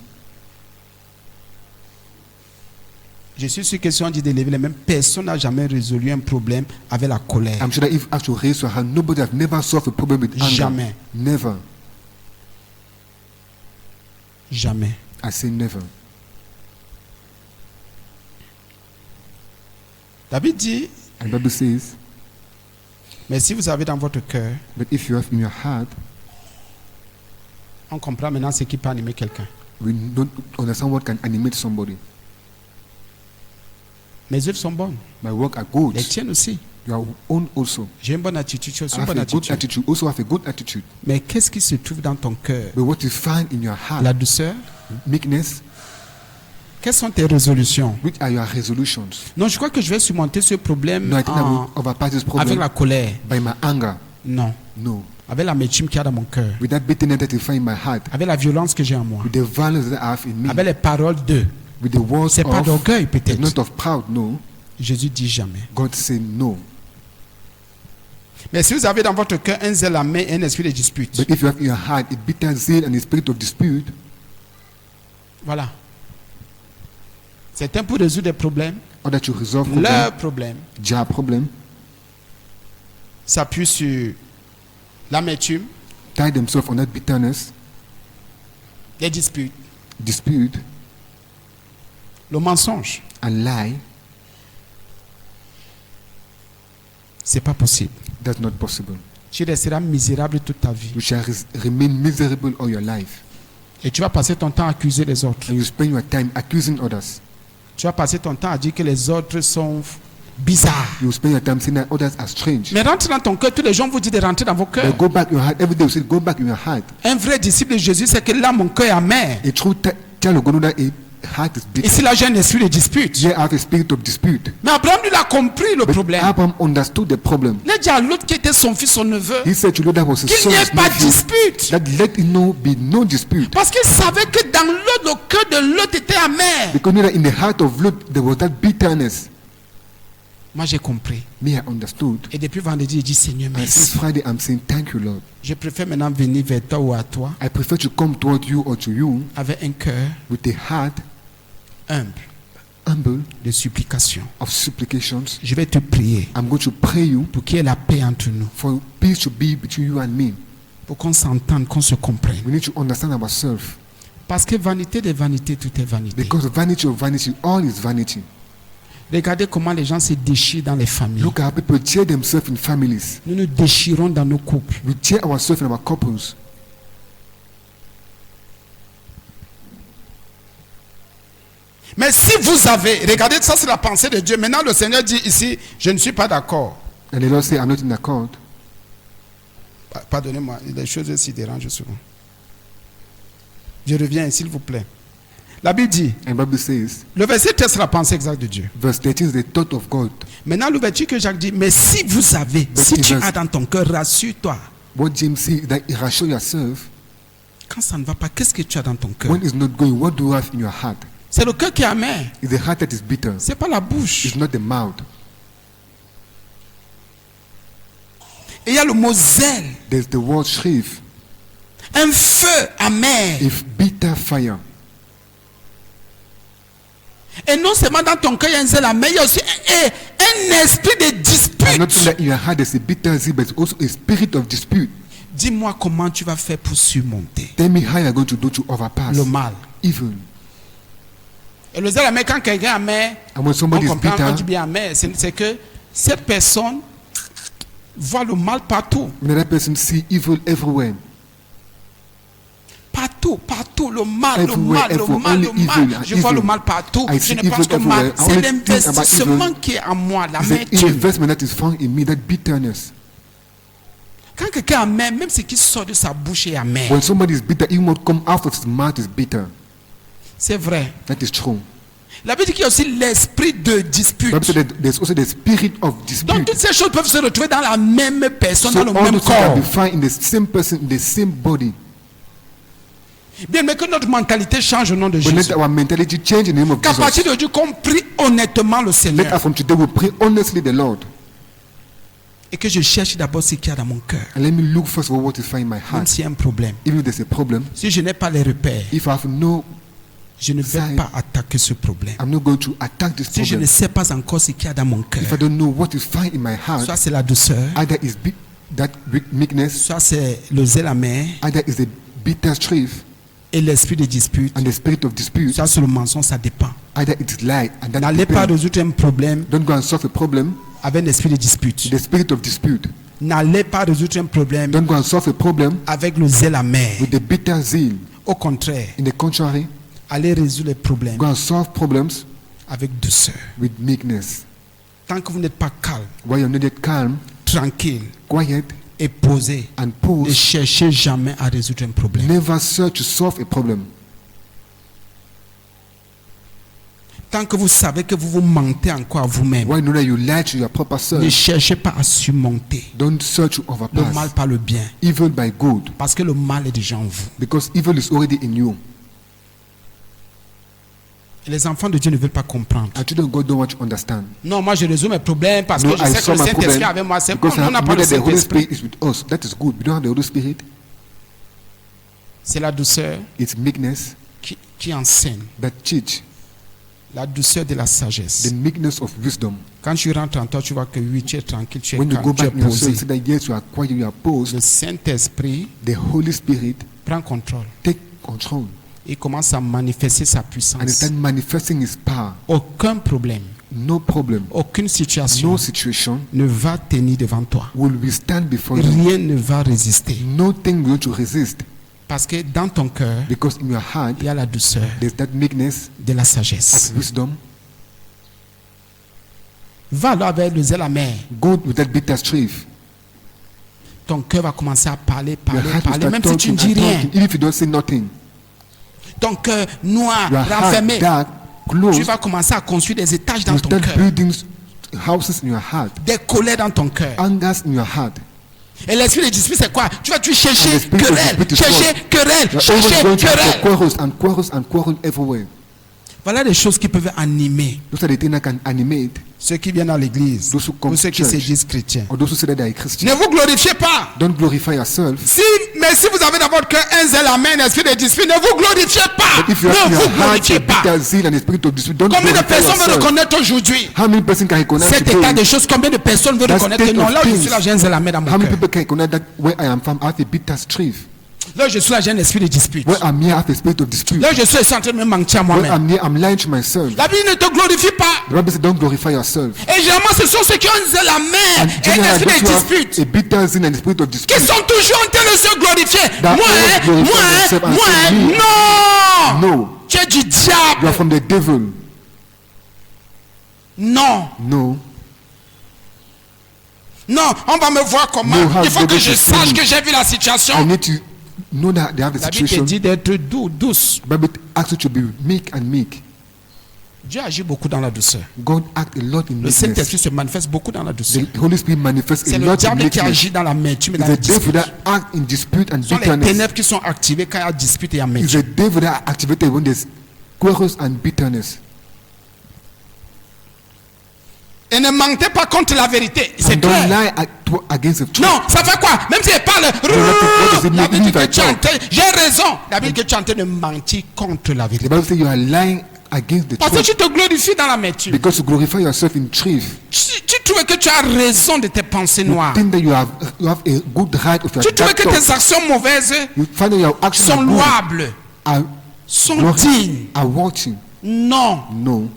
Je suis sûr que si on dit d'élever les mêmes, personne n'a jamais résolu un problème avec la colère. I'm sure that if actually raise your hand, nobody have never solved a problem with anger. Jamais. Never. Jamais. I say never. David dit, And the Bible says, mais si vous avez dans votre cœur, but if you have in your heart, on comprend maintenant ce qui peut animer quelqu'un. we don't understand what can animate somebody. Mes œuvres sont bonnes. My work are good. Les tiennes aussi. Your own also. J'ai une bonne attitude. Tu as aussi I une have bonne a good attitude. attitude. Also have a good attitude. Mais qu'est-ce qui se trouve dans ton cœur? But what you find in your heart, La douceur? meekness, Quelles sont tes résolutions? which are your resolutions? Non, je crois que je vais surmonter ce problème No, I think I will overpass this avec problem la colère. by my anger. Non. No. Avec l'amertume qu'il y a dans mon cœur. With that bitterness that you find in my heart, Avec la violence que j'ai en moi. with the violence that I have in me, Avec les paroles d'eux. with the words C'est pas of, d'orgueil it's peut-être. not of proud, no. Jésus dit jamais. God say no. Mais si vous avez dans votre cœur un zèle amer et un esprit de dispute, But if you have in your heart a bitter zeal and a spirit of dispute, voilà. Certains pour résoudre des problèmes, or that you resolve leur problem, problème their problem, s'appuie sur l'amertume, tie themselves on that bitterness, les disputes, dispute, le mensonge. and lie. C'est pas possible. That's not possible. Tu resteras misérable toute ta vie. You shall remain miserable all your life. Et tu vas passer ton temps à accuser les autres. And you spend your time accusing others. Tu vas passer ton temps à dire que les autres sont bizarres. You spend your time saying that others are strange. Mais rentre dans ton cœur, tous les gens vous disent de rentrer dans vos cœurs. But go back in your heart. Every day you say, go back in your heart. Un vrai disciple de Jésus, c'est que là, mon cœur est amer. A true child of God knows that a heart is bitter. Ici, là, j'ai un esprit de dispute. They have a spirit of dispute. Mais Abraham, lui, il a compris le But problème. Abraham understood the problem. Il a dit à l'autre qui était son fils, son neveu, He said to Lord that was his qu'il n'y ait son's pas de nephew, dispute. that let it be no dispute. Parce qu'il savait que dans l'autre, le cœur de l'autre était amer. Because he knew that in the heart of Lot there was that bitterness. Moi, j'ai compris. Me, I understood. Et depuis vendredi, j'ai dit, Seigneur, And since merci. Friday, I'm saying thank you, Lord. Je préfère maintenant venir vers toi ou à toi I prefer to come toward you or to you avec un cœur with a heart humble humble de supplication. of supplications. Je vais te prier I'm going to pray you pour qu'il y ait la paix entre nous. for peace to be between you and me. Pour qu'on s'entende, qu'on se comprenne. We need to understand ourselves. Parce que vanité de vanité, tout est vanité. Because vanity of vanity, all is vanity. Regardez comment les gens se déchirent dans les familles. Look how people tear themselves in families. Nous nous déchirons dans nos couples. We tear ourselves in our couples. Mais si vous avez, regardez, ça c'est la pensée de Dieu. Maintenant le Seigneur dit ici, je ne suis pas d'accord. And the Lord say, I'm not in accord. Pardonnez-moi, les choses s'y dérangent souvent. Je reviens, s'il vous plaît. La Bible dit, And the Bible says, le verset 13 c'est la pensée exacte de Dieu. verse 13 is the thought of God. Maintenant l'ouverture que Jacques dit, mais si vous avez, But si tu Jesus- as dans ton cœur, rassure-toi. What James says is that you assure yourself, Quand ça ne va pas, qu'est-ce que tu as dans ton cœur? when it's not going, what do you have in your heart? C'est le cœur qui est amer. It's the heart that is bitter. C'est pas la bouche. It's not the mouth. Et il y a le mot zèle. There's the word shriv, Un feu amer. if bitter fire. Et non seulement dans ton cœur il y a un zèle amer, il y a aussi un esprit de And not dispute. only that in your heart there's a bitter zeal, but also a spirit of dispute. Dis-moi comment tu vas faire pour surmonter Tell me how you're going to do to overpass le mal. evil. Et le zèle amer, quand quelqu'un est amer, And when on somebody is comprend, on dit bitter, bien amer, c'est que cette personne voit le mal partout. when that person see evil everywhere. Partout, partout, le mal, le Everywhere, mal, le everywhere, mal, le only mal. evil, Je vois evil. le mal partout. I Je see ne pense evil qu'au mal. everywhere. I C'est only think about l'investissement evil. qui est en moi, It's the l'amertume. investment that is found in me, that bitterness. Quand quelqu'un est amer, même ce qui sort de sa bouche est amer. When somebody is bitter, even what comes out of his mouth is bitter. C'est vrai. That is true. La Bible dit qu'il y a aussi l'esprit de dispute. The Bible says that there's also the spirit of Donc dispute. toutes ces choses peuvent se retrouver dans la même personne, So dans le all même those things can corps. be found in the same person, in the same body. Bien, mais que notre mentalité change au nom de But Jésus. let our mentality change in the name of Qu'à partir Jesus. de Dieu, qu'on prie honnêtement le Let Seigneur. us from today we pray honestly the Lord. Et que je cherche d'abord ce qu'il y a dans mon cœur. And let me look first for what is found in my Même heart. s'il y a un problème. Even if there's a problem, Si je n'ai pas les repères, if I have no Je ne vais side, pas attaquer ce problème. I'm not going to attack this Si je problem. ne sais pas encore ce qu'il y a dans mon cœur, If I don't know what is found in my heart, soit c'est la douceur, either is that meekness, soit c'est le zèle amer either is a bitter strife et l'esprit de dispute, and the spirit of dispute, soit c'est le mensonge, ça dépend. either it's lie and that N'allez pas depends. résoudre un problème Don't go and solve a problem avec l'esprit de dispute. with the spirit of dispute. N'allez pas résoudre un problème Don't go and solve a problem avec le zèle amer. with the bitter zeal. Au contraire, In the contrary, allez résoudre les problèmes go and solve problems avec douceur. with meekness. Tant que vous n'êtes pas calme, While you're not yet calm, tranquille quiet, et posé, and ne pause, cherchez jamais à résoudre un problème. never search to solve a problem. Tant que vous savez que vous vous mentez encore à vous-même, While you know that you lie to your proper ne self, cherchez pas à surmonter don't search to le mal overpass par le bien, evil by good, parce que le mal est déjà en vous. because evil is already in you. Et les enfants de Dieu ne veulent pas comprendre. And children of God don't want to understand. Non, moi je résous mes problèmes parce No, que je I sais que saw le my Saint-Esprit est problem avec moi. C'est bon, because I on n'a know pas le that the Holy Saint-Esprit. Spirit is with us. That is good. We don't have the Holy Spirit. C'est la douceur It's meekness qui enseigne. that teach, La douceur de la sagesse. the meekness of wisdom. Quand tu rentres en toi, tu vois que oui, tu es tranquille, tu es When you go calme, tu es back in yourself, posé. you see that yes, you are quiet, you are posed. Le Saint-Esprit The Holy Spirit prend contrôle. take control Il commence à manifester sa and he puissance. start manifesting his power. Aucun problème, No problem, aucune situation no situation ne va tenir devant toi. will withstand before you. Rien ne va résister. Nothing will to resist, Parce que dans ton cœur, because in your heart il y a la douceur there's that meekness de la sagesse. of wisdom. Va alors avec le zèle amer. Go with that bitter strife. Ton cœur va commencer à parler, Your parler, heart will parler, start même si tu ne talking dis and rien. talking, even if you don't say nothing. Ton cœur noir, Your heart renfermé. dark, Tu closed. vas commencer à construire des étages dans You ton start cœur. building houses in your heart, Des colères dans ton cœur. angers in your heart. Et l'esprit de dispute, c'est quoi? Tu vas chercher And the spirit of querelle, dispute is chercher what? querelle, You're always chercher going to have querelle. quarrels and quarrels and quarrels everywhere. Voilà des choses qui peuvent animer Those are the things that can animate ceux qui viennent à l'église those who come ou ceux to qui se church. disent chrétiens. or those who say that they are Christians. Ne vous glorifiez pas. Don't glorify yourself. Mais si vous avez dans votre cœur un zèle amen, esprit de dispute, ne vous glorifiez pas. But if you have in Ne your vous heart glorifiez a pas. bitter zeal and a spirit of dispute, don't Combien de glorify personnes veulent yourself. reconnaître aujourd'hui How many persons can recognize cet état de today? choses? Combien de personnes veulent That reconnaître que state non, of là où je things. suis là, j'ai un zèle amen dans How mon many cœur. people can recognize that where I am from, I have a bitter strife. Là où je suis là, j'ai un esprit de dispute. Where I'm here, I have a spirit of dispute. Là où je suis en train de me mentir à Where moi-même. I'm here, I'm lying to myself. La Bible ne te glorifie pas. The Bible says, don't glorify yourself. Et généralement, ce sont ceux qui ont un zèle amen And et un generally, esprit those de who have dispute a bitter zeal and a spirit of qui dispute. sont toujours en train de se glorifier. That Moi, always glorify themselves and say, me. non. No, Tu es du you diable. are from the devil. Non. No, Non, on va me voir comment. No, how Il faut que devil je to see sache me. que j'ai vu la situation. I need to know that they have the La Bible te situation. dit d'être doux, douce. The Bible asks you to be meek and meek. Dieu agit beaucoup dans la douceur. God acts a lot in Le meekness. Saint-Esprit se manifeste beaucoup dans la douceur. The Holy Spirit manifests C'est a le lot in diable qui meekness. agit dans l'amertume et dans It's la the devil dispute. that acts in dispute and Ce sont les bitterness. ténèbres qui sont activées quand il y a dispute et It's amertume. the devil that activated when there's quarrels and bitterness. Et ne mentez pas contre la vérité. C'est And don't clair. lie against the truth. Non, ça fait quoi? Même si elle parle, what does it la mean Bible dit if I que tu as talk? j'ai raison. La Bible dit que tu es en train de mentir contre la The vérité. Bible says you are lying against the Parce que truth tu te glorifies dans l'amertume. because you glorify yourself in truth. Tu trouves que tu as raison de tes pensées You noires. think that you have a good right of your Tu trouves dark que thoughts. tes actions mauvaises You find that your actions sont are good, louables, are sont glorious, dignes. are watching. Non. No.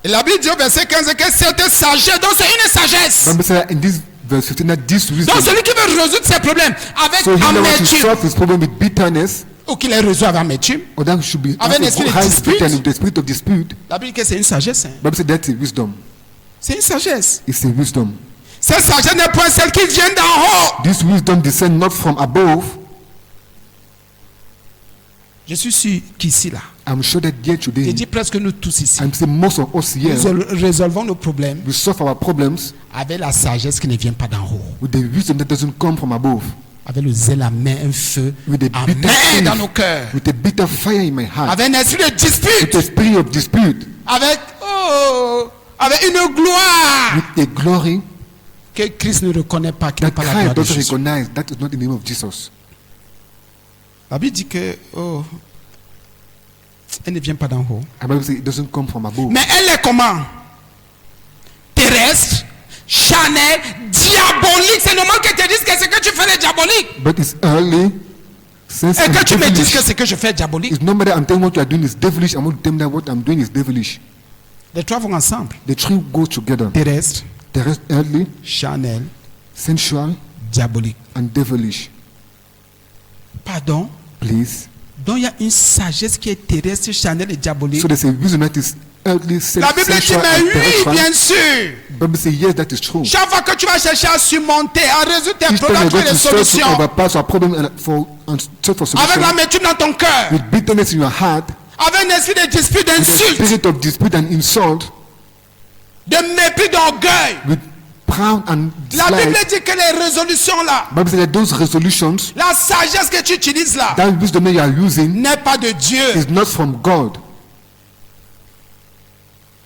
Et la Bible dit au verset 15 que c'était sagesse. Donc c'est une sagesse. Bible says in this verse 15 that this wisdom. Donc celui qui veut résoudre ses problèmes avec So he that wants to amertume, solve his problem with bitterness, ou qu'il les résout avec amertume, or that should be Avec have a l'esprit de good high dispute. spirit and with the spirit of dispute. la Bible dit que c'est une sagesse. Hein. Bible says that's a wisdom. C'est une sagesse. It's a wisdom. Cette sagesse n'est point celle qui vient d'en haut. This wisdom descends not from above. Je suis sûr qu'ici, là, I'm sure that here je today, dis presque nous tous ici, I'm saying most of us here, nous résolvons nos problèmes we solve our problems avec la sagesse qui ne vient pas d'en haut. with the wisdom that doesn't come from above, Avec le zèle amer, un feu with the bitter amer dans nos faith, cœurs. with a bitter fire in my heart, Avec un esprit de with dispute. a spirit of dispute, Avec une gloire with a glory que Christ ne reconnaît pas, qui n'est that pas la gloire Christ de doesn't Jésus. recognize. That is not the name of Jesus. La Bible dit que Elle ne vient pas d'en haut. The Bible says it doesn't come from above. Mais elle est comment? Terrestre, charnelle, diabolique. C'est normal que tu dises que ce que tu fais est diabolique. But it's early, sense, Et and que tu me dises que devilish. ce que je fais est diabolique. It's not matter I'm telling what you are doing is devilish. I'm not telling that what I'm doing is devilish. Les trois vont ensemble. The three go together. Terrestre, The rest earthly, charnelle, sensual, diabolique. and devilish. Pardon? Please. Donc il y a une sagesse qui est terrestre, charnelle et diabolique. So there's a reason that is earthly, La Bible dit, sensual, mais and oui, terrestrial. bien sûr. The Bible says yes, that is true. Chaque fois que tu vas chercher à surmonter, à résoudre tes Each time problèmes, you tu go as des to search to solutions. overpass our problem and search for Avec solution, l'amertume dans ton cœur, with bitterness in your heart, avec un esprit de dispute, with a d'insulte, spirit of dispute and insult, de mépris, d'orgueil. with proud and La Bible dislike. dit que les résolutions là, Bible says that those resolutions, la sagesse que tu utilises là, that wisdom that you are using, n'est pas de Dieu. is not from God.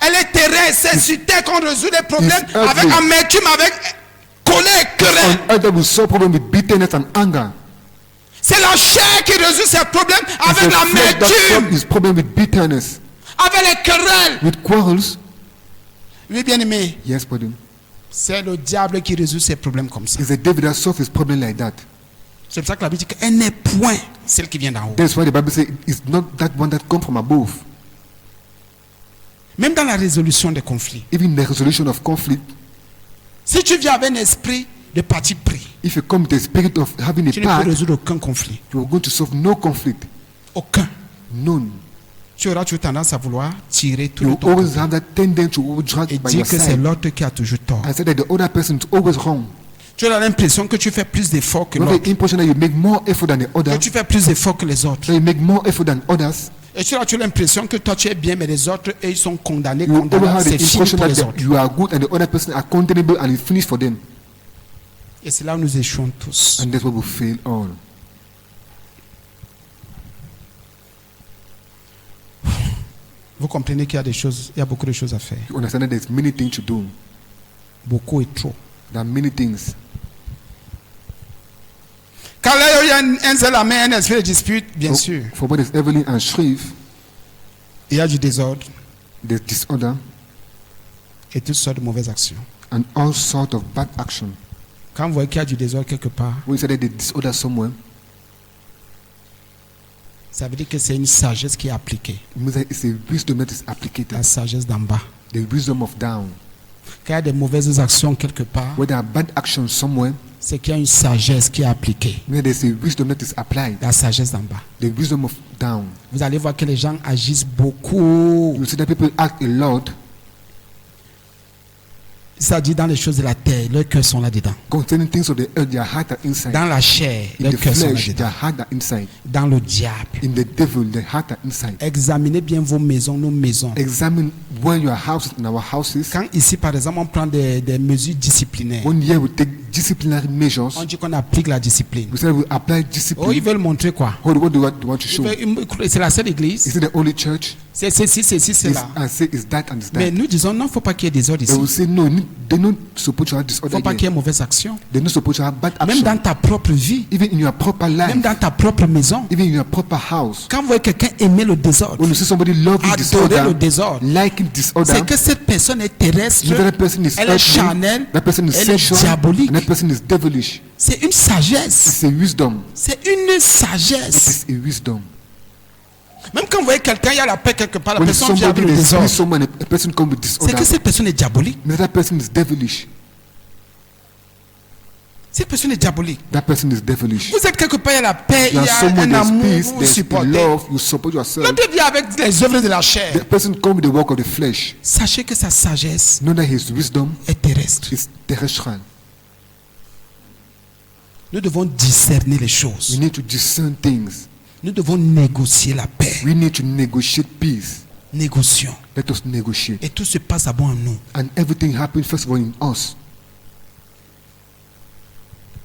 Elle est terrestre, c'est sur terre qu'on résout les problèmes It's earthly. avec amertume, avec colère, querelle. On earth that will solve problem with bitterness and anger. C'est la chair qui résout ses problèmes It's avec the flesh that solves l'amertume, his problem with bitterness, avec les querelles. with quarrels. Oui, bien aimé, Yes, pardon. c'est le diable qui résout ses problèmes comme ça. It's the devil that solves his problem like that. C'est pour ça que la Bible dit qu'elle n'est point celle qui vient d'en haut. That's why the Bible says it's not that one that comes from above. Même dans la résolution des conflits. Even the resolution of conflict, Si tu viens avec un esprit de parti pris, if you come with the spirit of having a tu ne peux part, résoudre aucun conflit. you are going to solve no conflict. Aucun. None. Tu auras toujours tendance à vouloir tirer tout You le will temps always have that tendency to drag et by dire your que c'est side l'autre qui a toujours tort. and say that the other person is always wrong. Tu as l'impression que tu fais plus d'efforts que You have l'autre, the impression that you make more effort than the que other, tu fais plus d'efforts que les autres. that you make more effort than others. Et tu as toujours l'impression que toi tu es bien, mais les autres, eux, ils sont condamnés, You always condamnables, have c'est the fini impression pour that les autres. you are good and the other person are condemnable and it's finished for them. Et c'est là où nous échouons tous. And that's why we fail all. Vous comprenez qu'il y a des choses, il y a beaucoup de choses à faire. You understand that there's many things to do. Beaucoup et trop. There are many things. Quand là, il y a un seul à main, un esprit de dispute, bien sûr. For what is Evelyn and Shreve, Il y a du désordre there's disorder et toutes sortes de mauvaises actions. and all sorts of bad action. Quand vous voyez qu'il y a du désordre quelque part, When you say that there's disorder somewhere, ça veut dire que c'est une sagesse qui est appliquée. it means that it's a wisdom that is applicated. La sagesse d'en bas. The wisdom of down. Quand il y a des mauvaises actions quelque part, Where there are bad actions somewhere, c'est qu'il y a une sagesse qui est appliquée. where there's a wisdom that is applied. La sagesse d'en bas. The wisdom of down. Vous allez voir que les gens agissent beaucoup. You see that people act a lot Ça dit dans les choses de la terre, leurs cœurs sont là-dedans. concerning things of the earth, their heart are inside. Dans la chair, In leurs the cœurs sont flesh, là-dedans. their heart are inside. Dans le diable. In the devil, their heart are inside. Examinez bien vos maisons, nos maisons. Examine where your house is in our houses. Quand ici, par exemple, on prend des mesures disciplinaires, One year we take disciplinary measures. on dit qu'on applique la discipline. We say we apply Oh, ils discipline. veulent montrer quoi? What do you want to show? C'est la seule église. Is it the only church? C'est ceci, c'est Is, cela. I say is that and is Mais that. nous disons, non, il ne faut pas qu'il y ait des ordres They ici. will say no, they're not supposed to have Il ne disorder faut pas qu'il y here. ait mauvaise action. They're not supposed to have bad Même dans action. ta propre vie, Even in your proper même life, dans ta propre maison. even in your proper house. Quand vous voyez quelqu'un aimer le désordre, When you see somebody loving adorer le disorder, désordre, liking disorder, c'est que cette personne est terrestre, if that person is elle est earthly, charnelle, that person is elle est sensual, diabolique. and that person is devilish. C'est une sagesse. It's a wisdom. C'est une It sagesse. is a wisdom. Même quand vous voyez quelqu'un, il y a la paix quelque part, la When personne vient avec somebody le is désordre. someone, a person comes with C'est disorder, que cette personne est diabolique. that person is devilish. Cette personne est diabolique. That person is devilish. Vous êtes quelque part, il y a la paix, il You y are a someone un there's amour, peace, vous vous there's supportez. love, you support yourself. L'autre vient avec les œuvres de la chair. The person comes with the work of the flesh. Sachez que sa sagesse Know that his wisdom est terrestre. is terrestrial. Nous devons discerner les We choses. need to discern things. Nous devons négocier la paix. We need to negotiate peace. Négocions. Let us negotiate. Et tout se passe à bon en nous. And everything happens first of all in us.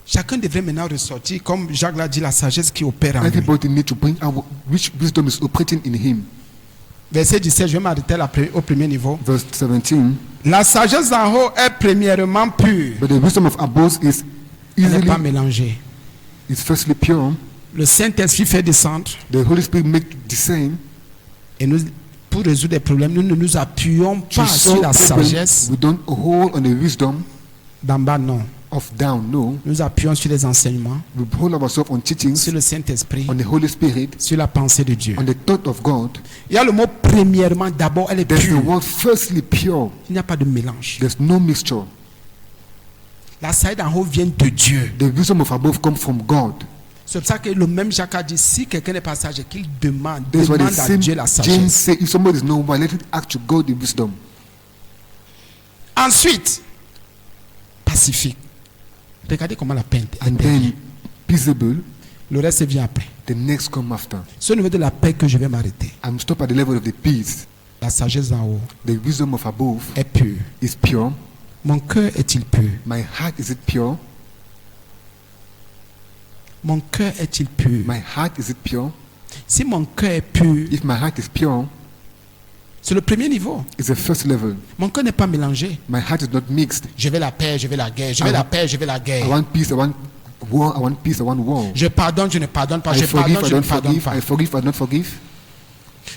Chacun devrait maintenant ressortir, comme Jacques l'a dit, la sagesse qui opère en lui. Everybody needs to bring out which wisdom is operating in him. Verset 17, je vais m'arrêter au premier niveau. Verse 17. La sagesse d'en haut est premièrement pure. But the wisdom of above is Elle n'est easily, pas mélangée. is firstly pure. Le Saint-Esprit fait descendre. The Holy Spirit make descend. Et nous, pour résoudre les problèmes, nous ne nous appuyons To pas sur solve la problems, sagesse we don't hold on the wisdom d'en bas, non. of down, no. Nous appuyons sur les enseignements, We hold ourselves on teachings, sur le Saint-Esprit, on the Holy Spirit, sur la pensée de Dieu. on the thought of God. Il y a le mot premièrement, d'abord, elle est There's the pure. word firstly pure. Il n'y a pas de mélange. There's no mixture. La sagesse d'en haut vient de Dieu. The wisdom of above comes from God. C'est pour ça que le même Jacques a dit, si quelqu'un n'est pas sage, qu'il demande That's why the à same Dieu la James sagesse. said, if somebody is no wise, let it ask to God the wisdom. Ensuite, pacifique. Regardez comment la paix est And then peaceable, Le reste vient après. the next come after. C'est au niveau de la paix que je vais m'arrêter. I'm stopped at the level of the peace. La sagesse d'en haut The wisdom of above est pure. is pure. Mon cœur est-il pur? My heart, is it pure? Mon cœur est-il pur? My heart, is it pure? Si mon cœur est pur, If my heart is pure, c'est le premier niveau. it's the first level. Mon cœur n'est pas mélangé. My heart is not mixed. Je veux la paix, je veux la guerre. Je veux Ah, la paix, je veux la I guerre. want peace, I want war, I want peace, I want war. Je pardonne, je ne pardonne pas. I Je forgive, pardonne, I je ne don't pardonne forgive. pas. I forgive, I don't forgive.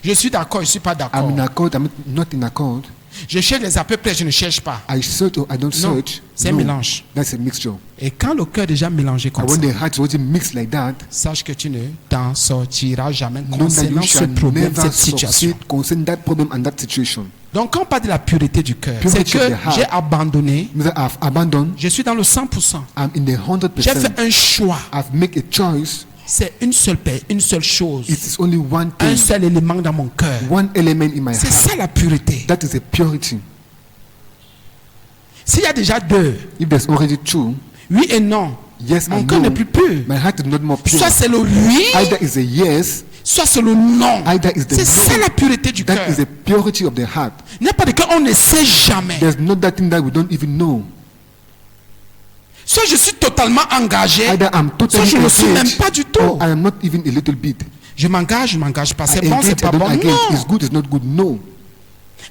Je suis d'accord, je ne suis pas I'm d'accord. in accord, I'm not in accord. Je cherche les à peu près, je ne cherche pas. I search or I don't Non, search. c'est un No, mélange. that's a mixture. Et quand le cœur est déjà mélangé And comme when ça, the heart is already mixed like that, sache que tu ne t'en sortiras jamais know that concernant you ce shall problème, never cette situation. succeed concerning that problem and that situation. Donc quand on parle de la pureté du cœur, c'est Purity of que the heart. j'ai abandonné, Means that I've abandoned, je suis dans le 100%. I'm in the J'ai 100%. fait un choix. I've made a choice. C'est une seule paix, une seule chose, It is only one un thing, seul élément dans mon cœur. one element in my C'est heart. ça la pureté. That is a purity. S'il y a déjà deux, If there's already two, oui et non, yes mon and cœur no, n'est plus pur. my heart is not more pure. Soit c'est le oui, Either is a yes, soit c'est le non. either is the C'est ça no. la pureté du That cœur. is the purity of the heart. Il n'y a pas de cœur, on ne sait jamais. There's not that thing that we don't even know. Soit je suis totalement engagé, Either I'm soit totally je ne le suis même engaged pas du tout. or I am not even a little bit. Je m'engage pas. C'est I bon, c'est engage, pas I don't bon. engage. Non. It's good, it's not good. No.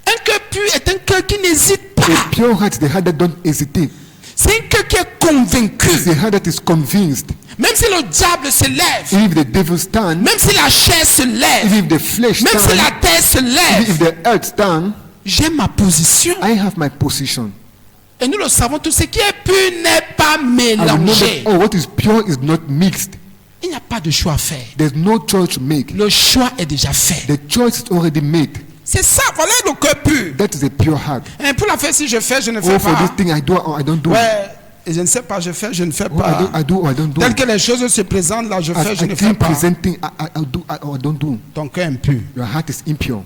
Un cœur pur est un cœur qui n'hésite pas. A pure heart is the heart that don't hesitate. C'est un cœur qui est convaincu. It's the heart that is convinced. Même si le diable se lève, Even if the devil stand, même si la chair se lève, even if the flesh même si stand, la terre se even lève, if the earth stand, j'ai ma position. I have my position. Et nous le savons tous, ce qui est pur n'est pas I will know mélangé. that what is pure is not mixed. Il n'y a pas de choix à faire. There's no choice to make. Le choix est déjà fait. The choice is already made. C'est ça, voilà le cœur pur. That is a pure heart. Et pour la faire, si je fais, je ne fais Oh, for pas. this thing I do or I don't do. Ouais, et je ne sais pas, je fais, je ne fais Oh, pas. I do or I don't do. Tel que les choses se présentent, là, je fais, As je I ne fais keep pas. presenting, I do or I don't do. Ton cœur est impur. Your heart is impure.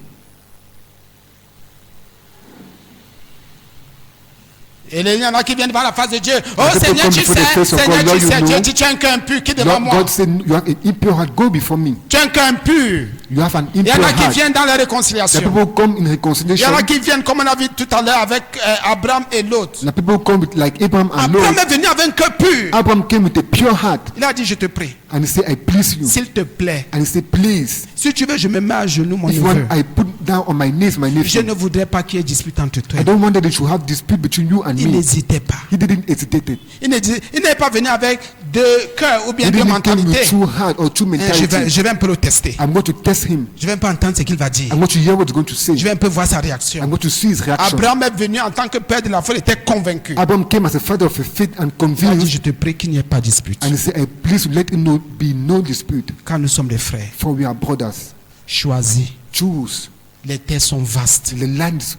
Et il y en a qui viennent devant la face de Dieu. Oh people Seigneur, come tu before the sais, face of Seigneur, God, Lord, tu you sais. know. Dieu dit, tu as un cœur impur qui est devant Lord, moi. God said, you have an impure heart, go before me. Tu as un cœur impur. You have an Il y en impure a qui heart. viennent dans la The réconciliation. people come in Il y reconciliation. en a qui viennent, comme on a vu tout à l'heure, avec Abraham et l'autre. The people come with, like Abraham and Abraham Lot. est venu avec un cœur pur. Abraham came with a pure heart Il a dit, je te prie, and he said, I please you. s'il te plaît, And he said, please, si tu veux, je me mets à genoux, mon if you neveu. want, I put down on my knees, my Je nephew. ne voudrais pas qu'il y ait dispute entre toi. I don't want that they should have dispute between you and Il me. n'hésitait pas. He didn't hesitate. Il n'est pas venu avec deux cœurs ou bien He deux didn't come mentalités. with true heart or true Je mentality. vais un peu le tester. I'm going to test him. Je vais un peu entendre ce qu'il va dire. I'm going to hear what he's going to say. Je vais un peu voir sa I'm réaction. going to see his reaction. Abraham est venu en tant que père de la foi, il était convaincu. Abraham came as a father of a faith and Il a dit, convinced. je te prie qu'il n'y ait pas de dispute. And he said, I please let him know, be no dispute. Quand nous sommes des frères, For we are brothers. choisis. Choose. Les terres sont vastes. The lands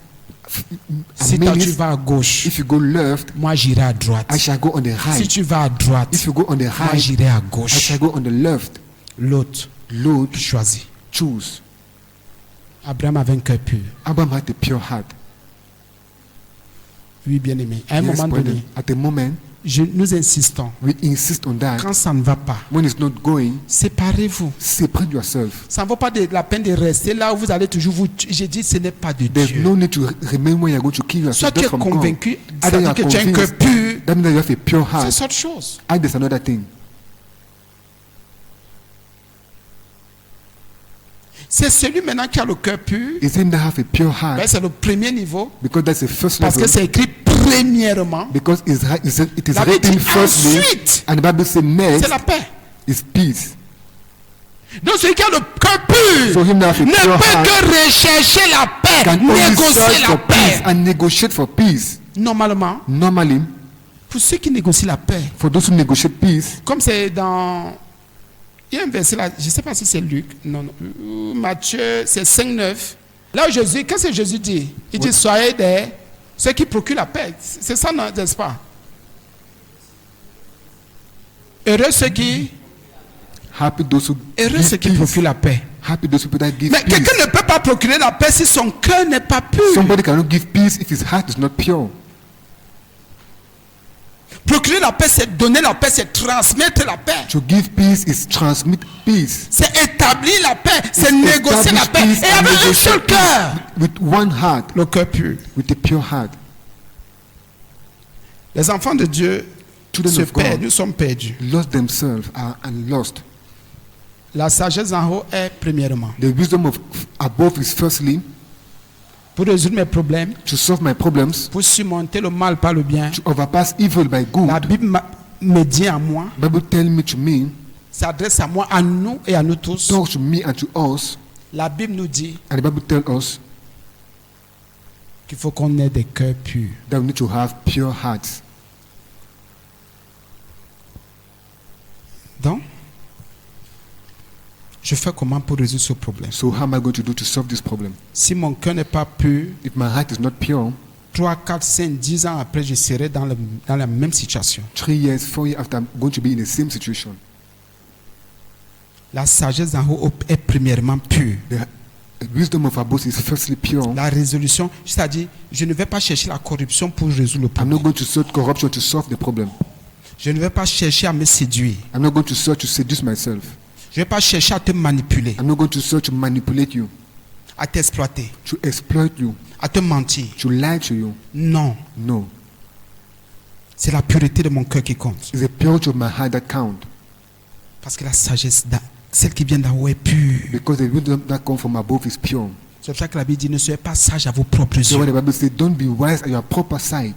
Si are toi tu many. vas à gauche, If you go left, moi j'irai à droite. I shall go on the Si right. tu vas à droite, If you go on the moi right, j'irai à I gauche. shall go on the left. L'autre Lord, choisit. choose. Abraham avait un cœur pur. Abraham had a pure heart. Oui, bien aimé. À un Yes, moment brother. donné, At the moment, nous insistons. we insist on that. Quand ça ne va pas, When it's not going, séparez-vous. separate yourself. Ça ne vaut pas la peine de rester là où vous allez toujours vous. J'ai dit, ce n'est pas de There's Dieu. no need to remain where you're going to kill Soit yourself. tu es That's from God. convaincu, ça Either veut you dire are que tu as un cœur convinced, pur. that means that you have a pure heart. C'est autre chose. And there's another thing. C'est celui maintenant qui a le cœur pur. It's him that have a pure Ben, heart c'est le premier niveau. because that's the first Parce que level. c'est écrit premièrement. Because it is La Bible written dit firstly, ensuite, and the Bible says c'est next la paix. is peace. Donc celui qui a le cœur pur For him that have a ne pure peut heart que rechercher la paix, can only négocier search la for peace paix. and negotiate for peace. Normalement, Normally, pour ceux qui négocient la paix, for those who negotiate peace, comme c'est dans... Il y a un verset là, je ne sais pas si c'est Luc, non, ou Matthieu, c'est 5,9. Là où Jésus, qu'est-ce que Jésus dit? Il dit, soyez des... ceux qui procurent la paix. C'est ça, n'est-ce pas? Heureux ceux qui... happy those who Heureux give ceux qui peace. procurent la paix. Happy those people that give Mais peace. quelqu'un ne peut pas procurer la paix si son cœur n'est pas pur. Somebody cannot give peace if his heart is not pure. Procurer la paix, c'est donner la paix, c'est transmettre la paix. To give peace is transmit peace. C'est établir la paix, c'est It's négocier la establish paix. peace Et and avec un negotiate seul peace. cœur. With one heart, Le cœur pur. with a pure heart. Les enfants de Dieu Children se of God perdent, nous sommes perdus. lost themselves and lost. La sagesse en haut est premièrement. The wisdom of above is firstly Pour résoudre mes problèmes, to solve my problems, pour surmonter le mal par le bien, to overpass evil by good. la Bible me dit à moi, Bible tell me to me, s'adresse à moi, à nous et à nous tous. talk to me and to us, La Bible nous dit and the Bible tell us qu'il faut qu'on ait des cœurs purs. that we need to have pure hearts. Donc, je fais comment pour résoudre ce problème? So how am I going to do to solve this problem? Si mon cœur n'est pas pur, If my heart is not pure, 3, 4, 5, 10 ans après, je serai dans la même situation. 3 years, 4 years after, I'm going to be in the same situation. La sagesse en haut est premièrement pure. The wisdom of above is firstly pure. La résolution, c'est-à-dire, je ne vais pas chercher la corruption pour résoudre le I'm not problème. going to search corruption to solve the problem. Je ne vais pas chercher à me séduire. I'm not going to search to seduce myself. Je ne vais pas chercher à te manipuler, I'm not going to search to manipulate you, à t'exploiter, to exploit you, à te mentir. to lie to you. Non, No. c'est la pureté de mon cœur qui compte. It's the purity of my heart that count. Parce que la sagesse, celle qui vient d'en haut est pure. Because the wisdom that comes from above is pure. C'est pour ça que la Bible dit, ne soyez pas sage à vos propres So when yeux. the Bible says, don't be wise at your proper side,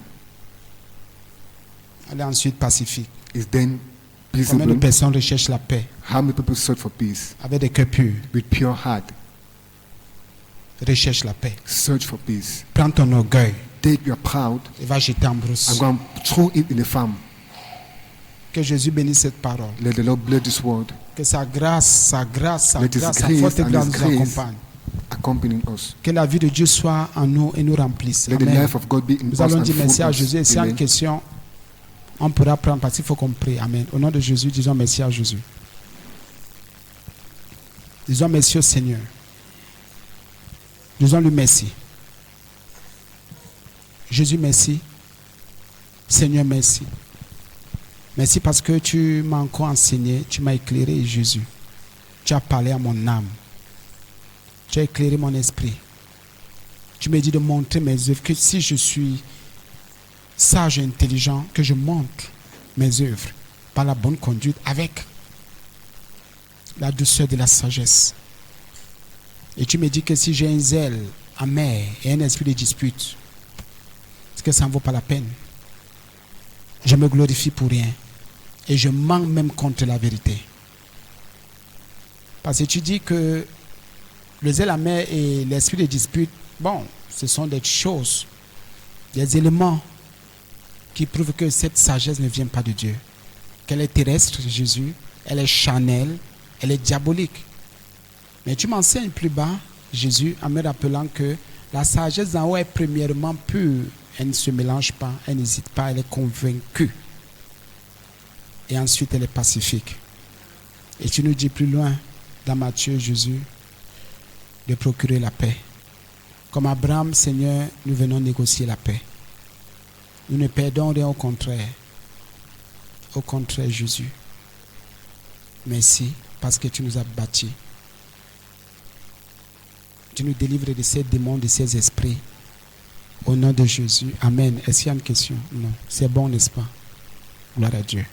Elle est ensuite pacifique. is then Combien de peaceable. personnes recherchent la paix How many people search for peace? avec des cœurs purs? With pure heart. Recherche la paix. Search for peace. Prends ton orgueil Take your proud et va jeter en brousse. and go and throw it in the farm. Que Jésus bénisse cette parole. Let the Lord bless this word, Que sa grâce, sa Let His forte grace and grâce His nous grace accompagne. accompanying us. Que la vie de Dieu soit en nous et nous remplisse. Let the Amen. life of God be in Nous us allons and dire merci full à us. Jésus. Et s'il y a une Amen. question, on pourra prendre parce qu'il faut qu'on prie. Amen. Au nom de Jésus, disons merci à Jésus. Disons merci au Seigneur. Disons-lui merci. Jésus, merci. Seigneur, merci. Merci parce que tu m'as encore enseigné, tu m'as éclairé, Jésus. Tu as parlé à mon âme. Tu as éclairé mon esprit. Tu m'as dit de montrer mes œuvres, que si je suis sage et intelligent, que je montre mes œuvres par la bonne conduite avec la douceur de la sagesse. Et tu me dis que si j'ai un zèle amer et un esprit de dispute, est-ce que ça ne vaut pas la peine? Je me glorifie pour rien. Et je mens même contre la vérité. Parce que tu dis que le zèle amer et l'esprit de dispute, bon, ce sont des choses, des éléments qui prouvent que cette sagesse ne vient pas de Dieu. Qu'elle est terrestre, Jésus, elle est charnelle, elle est diabolique. Mais tu m'enseignes plus bas, Jésus, en me rappelant que la sagesse d'en haut est premièrement pure. Elle ne se mélange pas, elle n'hésite pas, elle est convaincue. Et ensuite, elle est pacifique. Et tu nous dis plus loin, dans Matthieu, Jésus, de procurer la paix. Comme Abraham, Seigneur, nous venons négocier la paix. Nous ne perdons rien, au contraire. Au contraire, Jésus. Merci, parce que tu nous as bâtis. Tu nous délivres de ces démons, de ces esprits. Au nom de Jésus. Amen. Est-ce qu'il y a une question? Non. C'est bon, n'est-ce pas? Gloire à Dieu.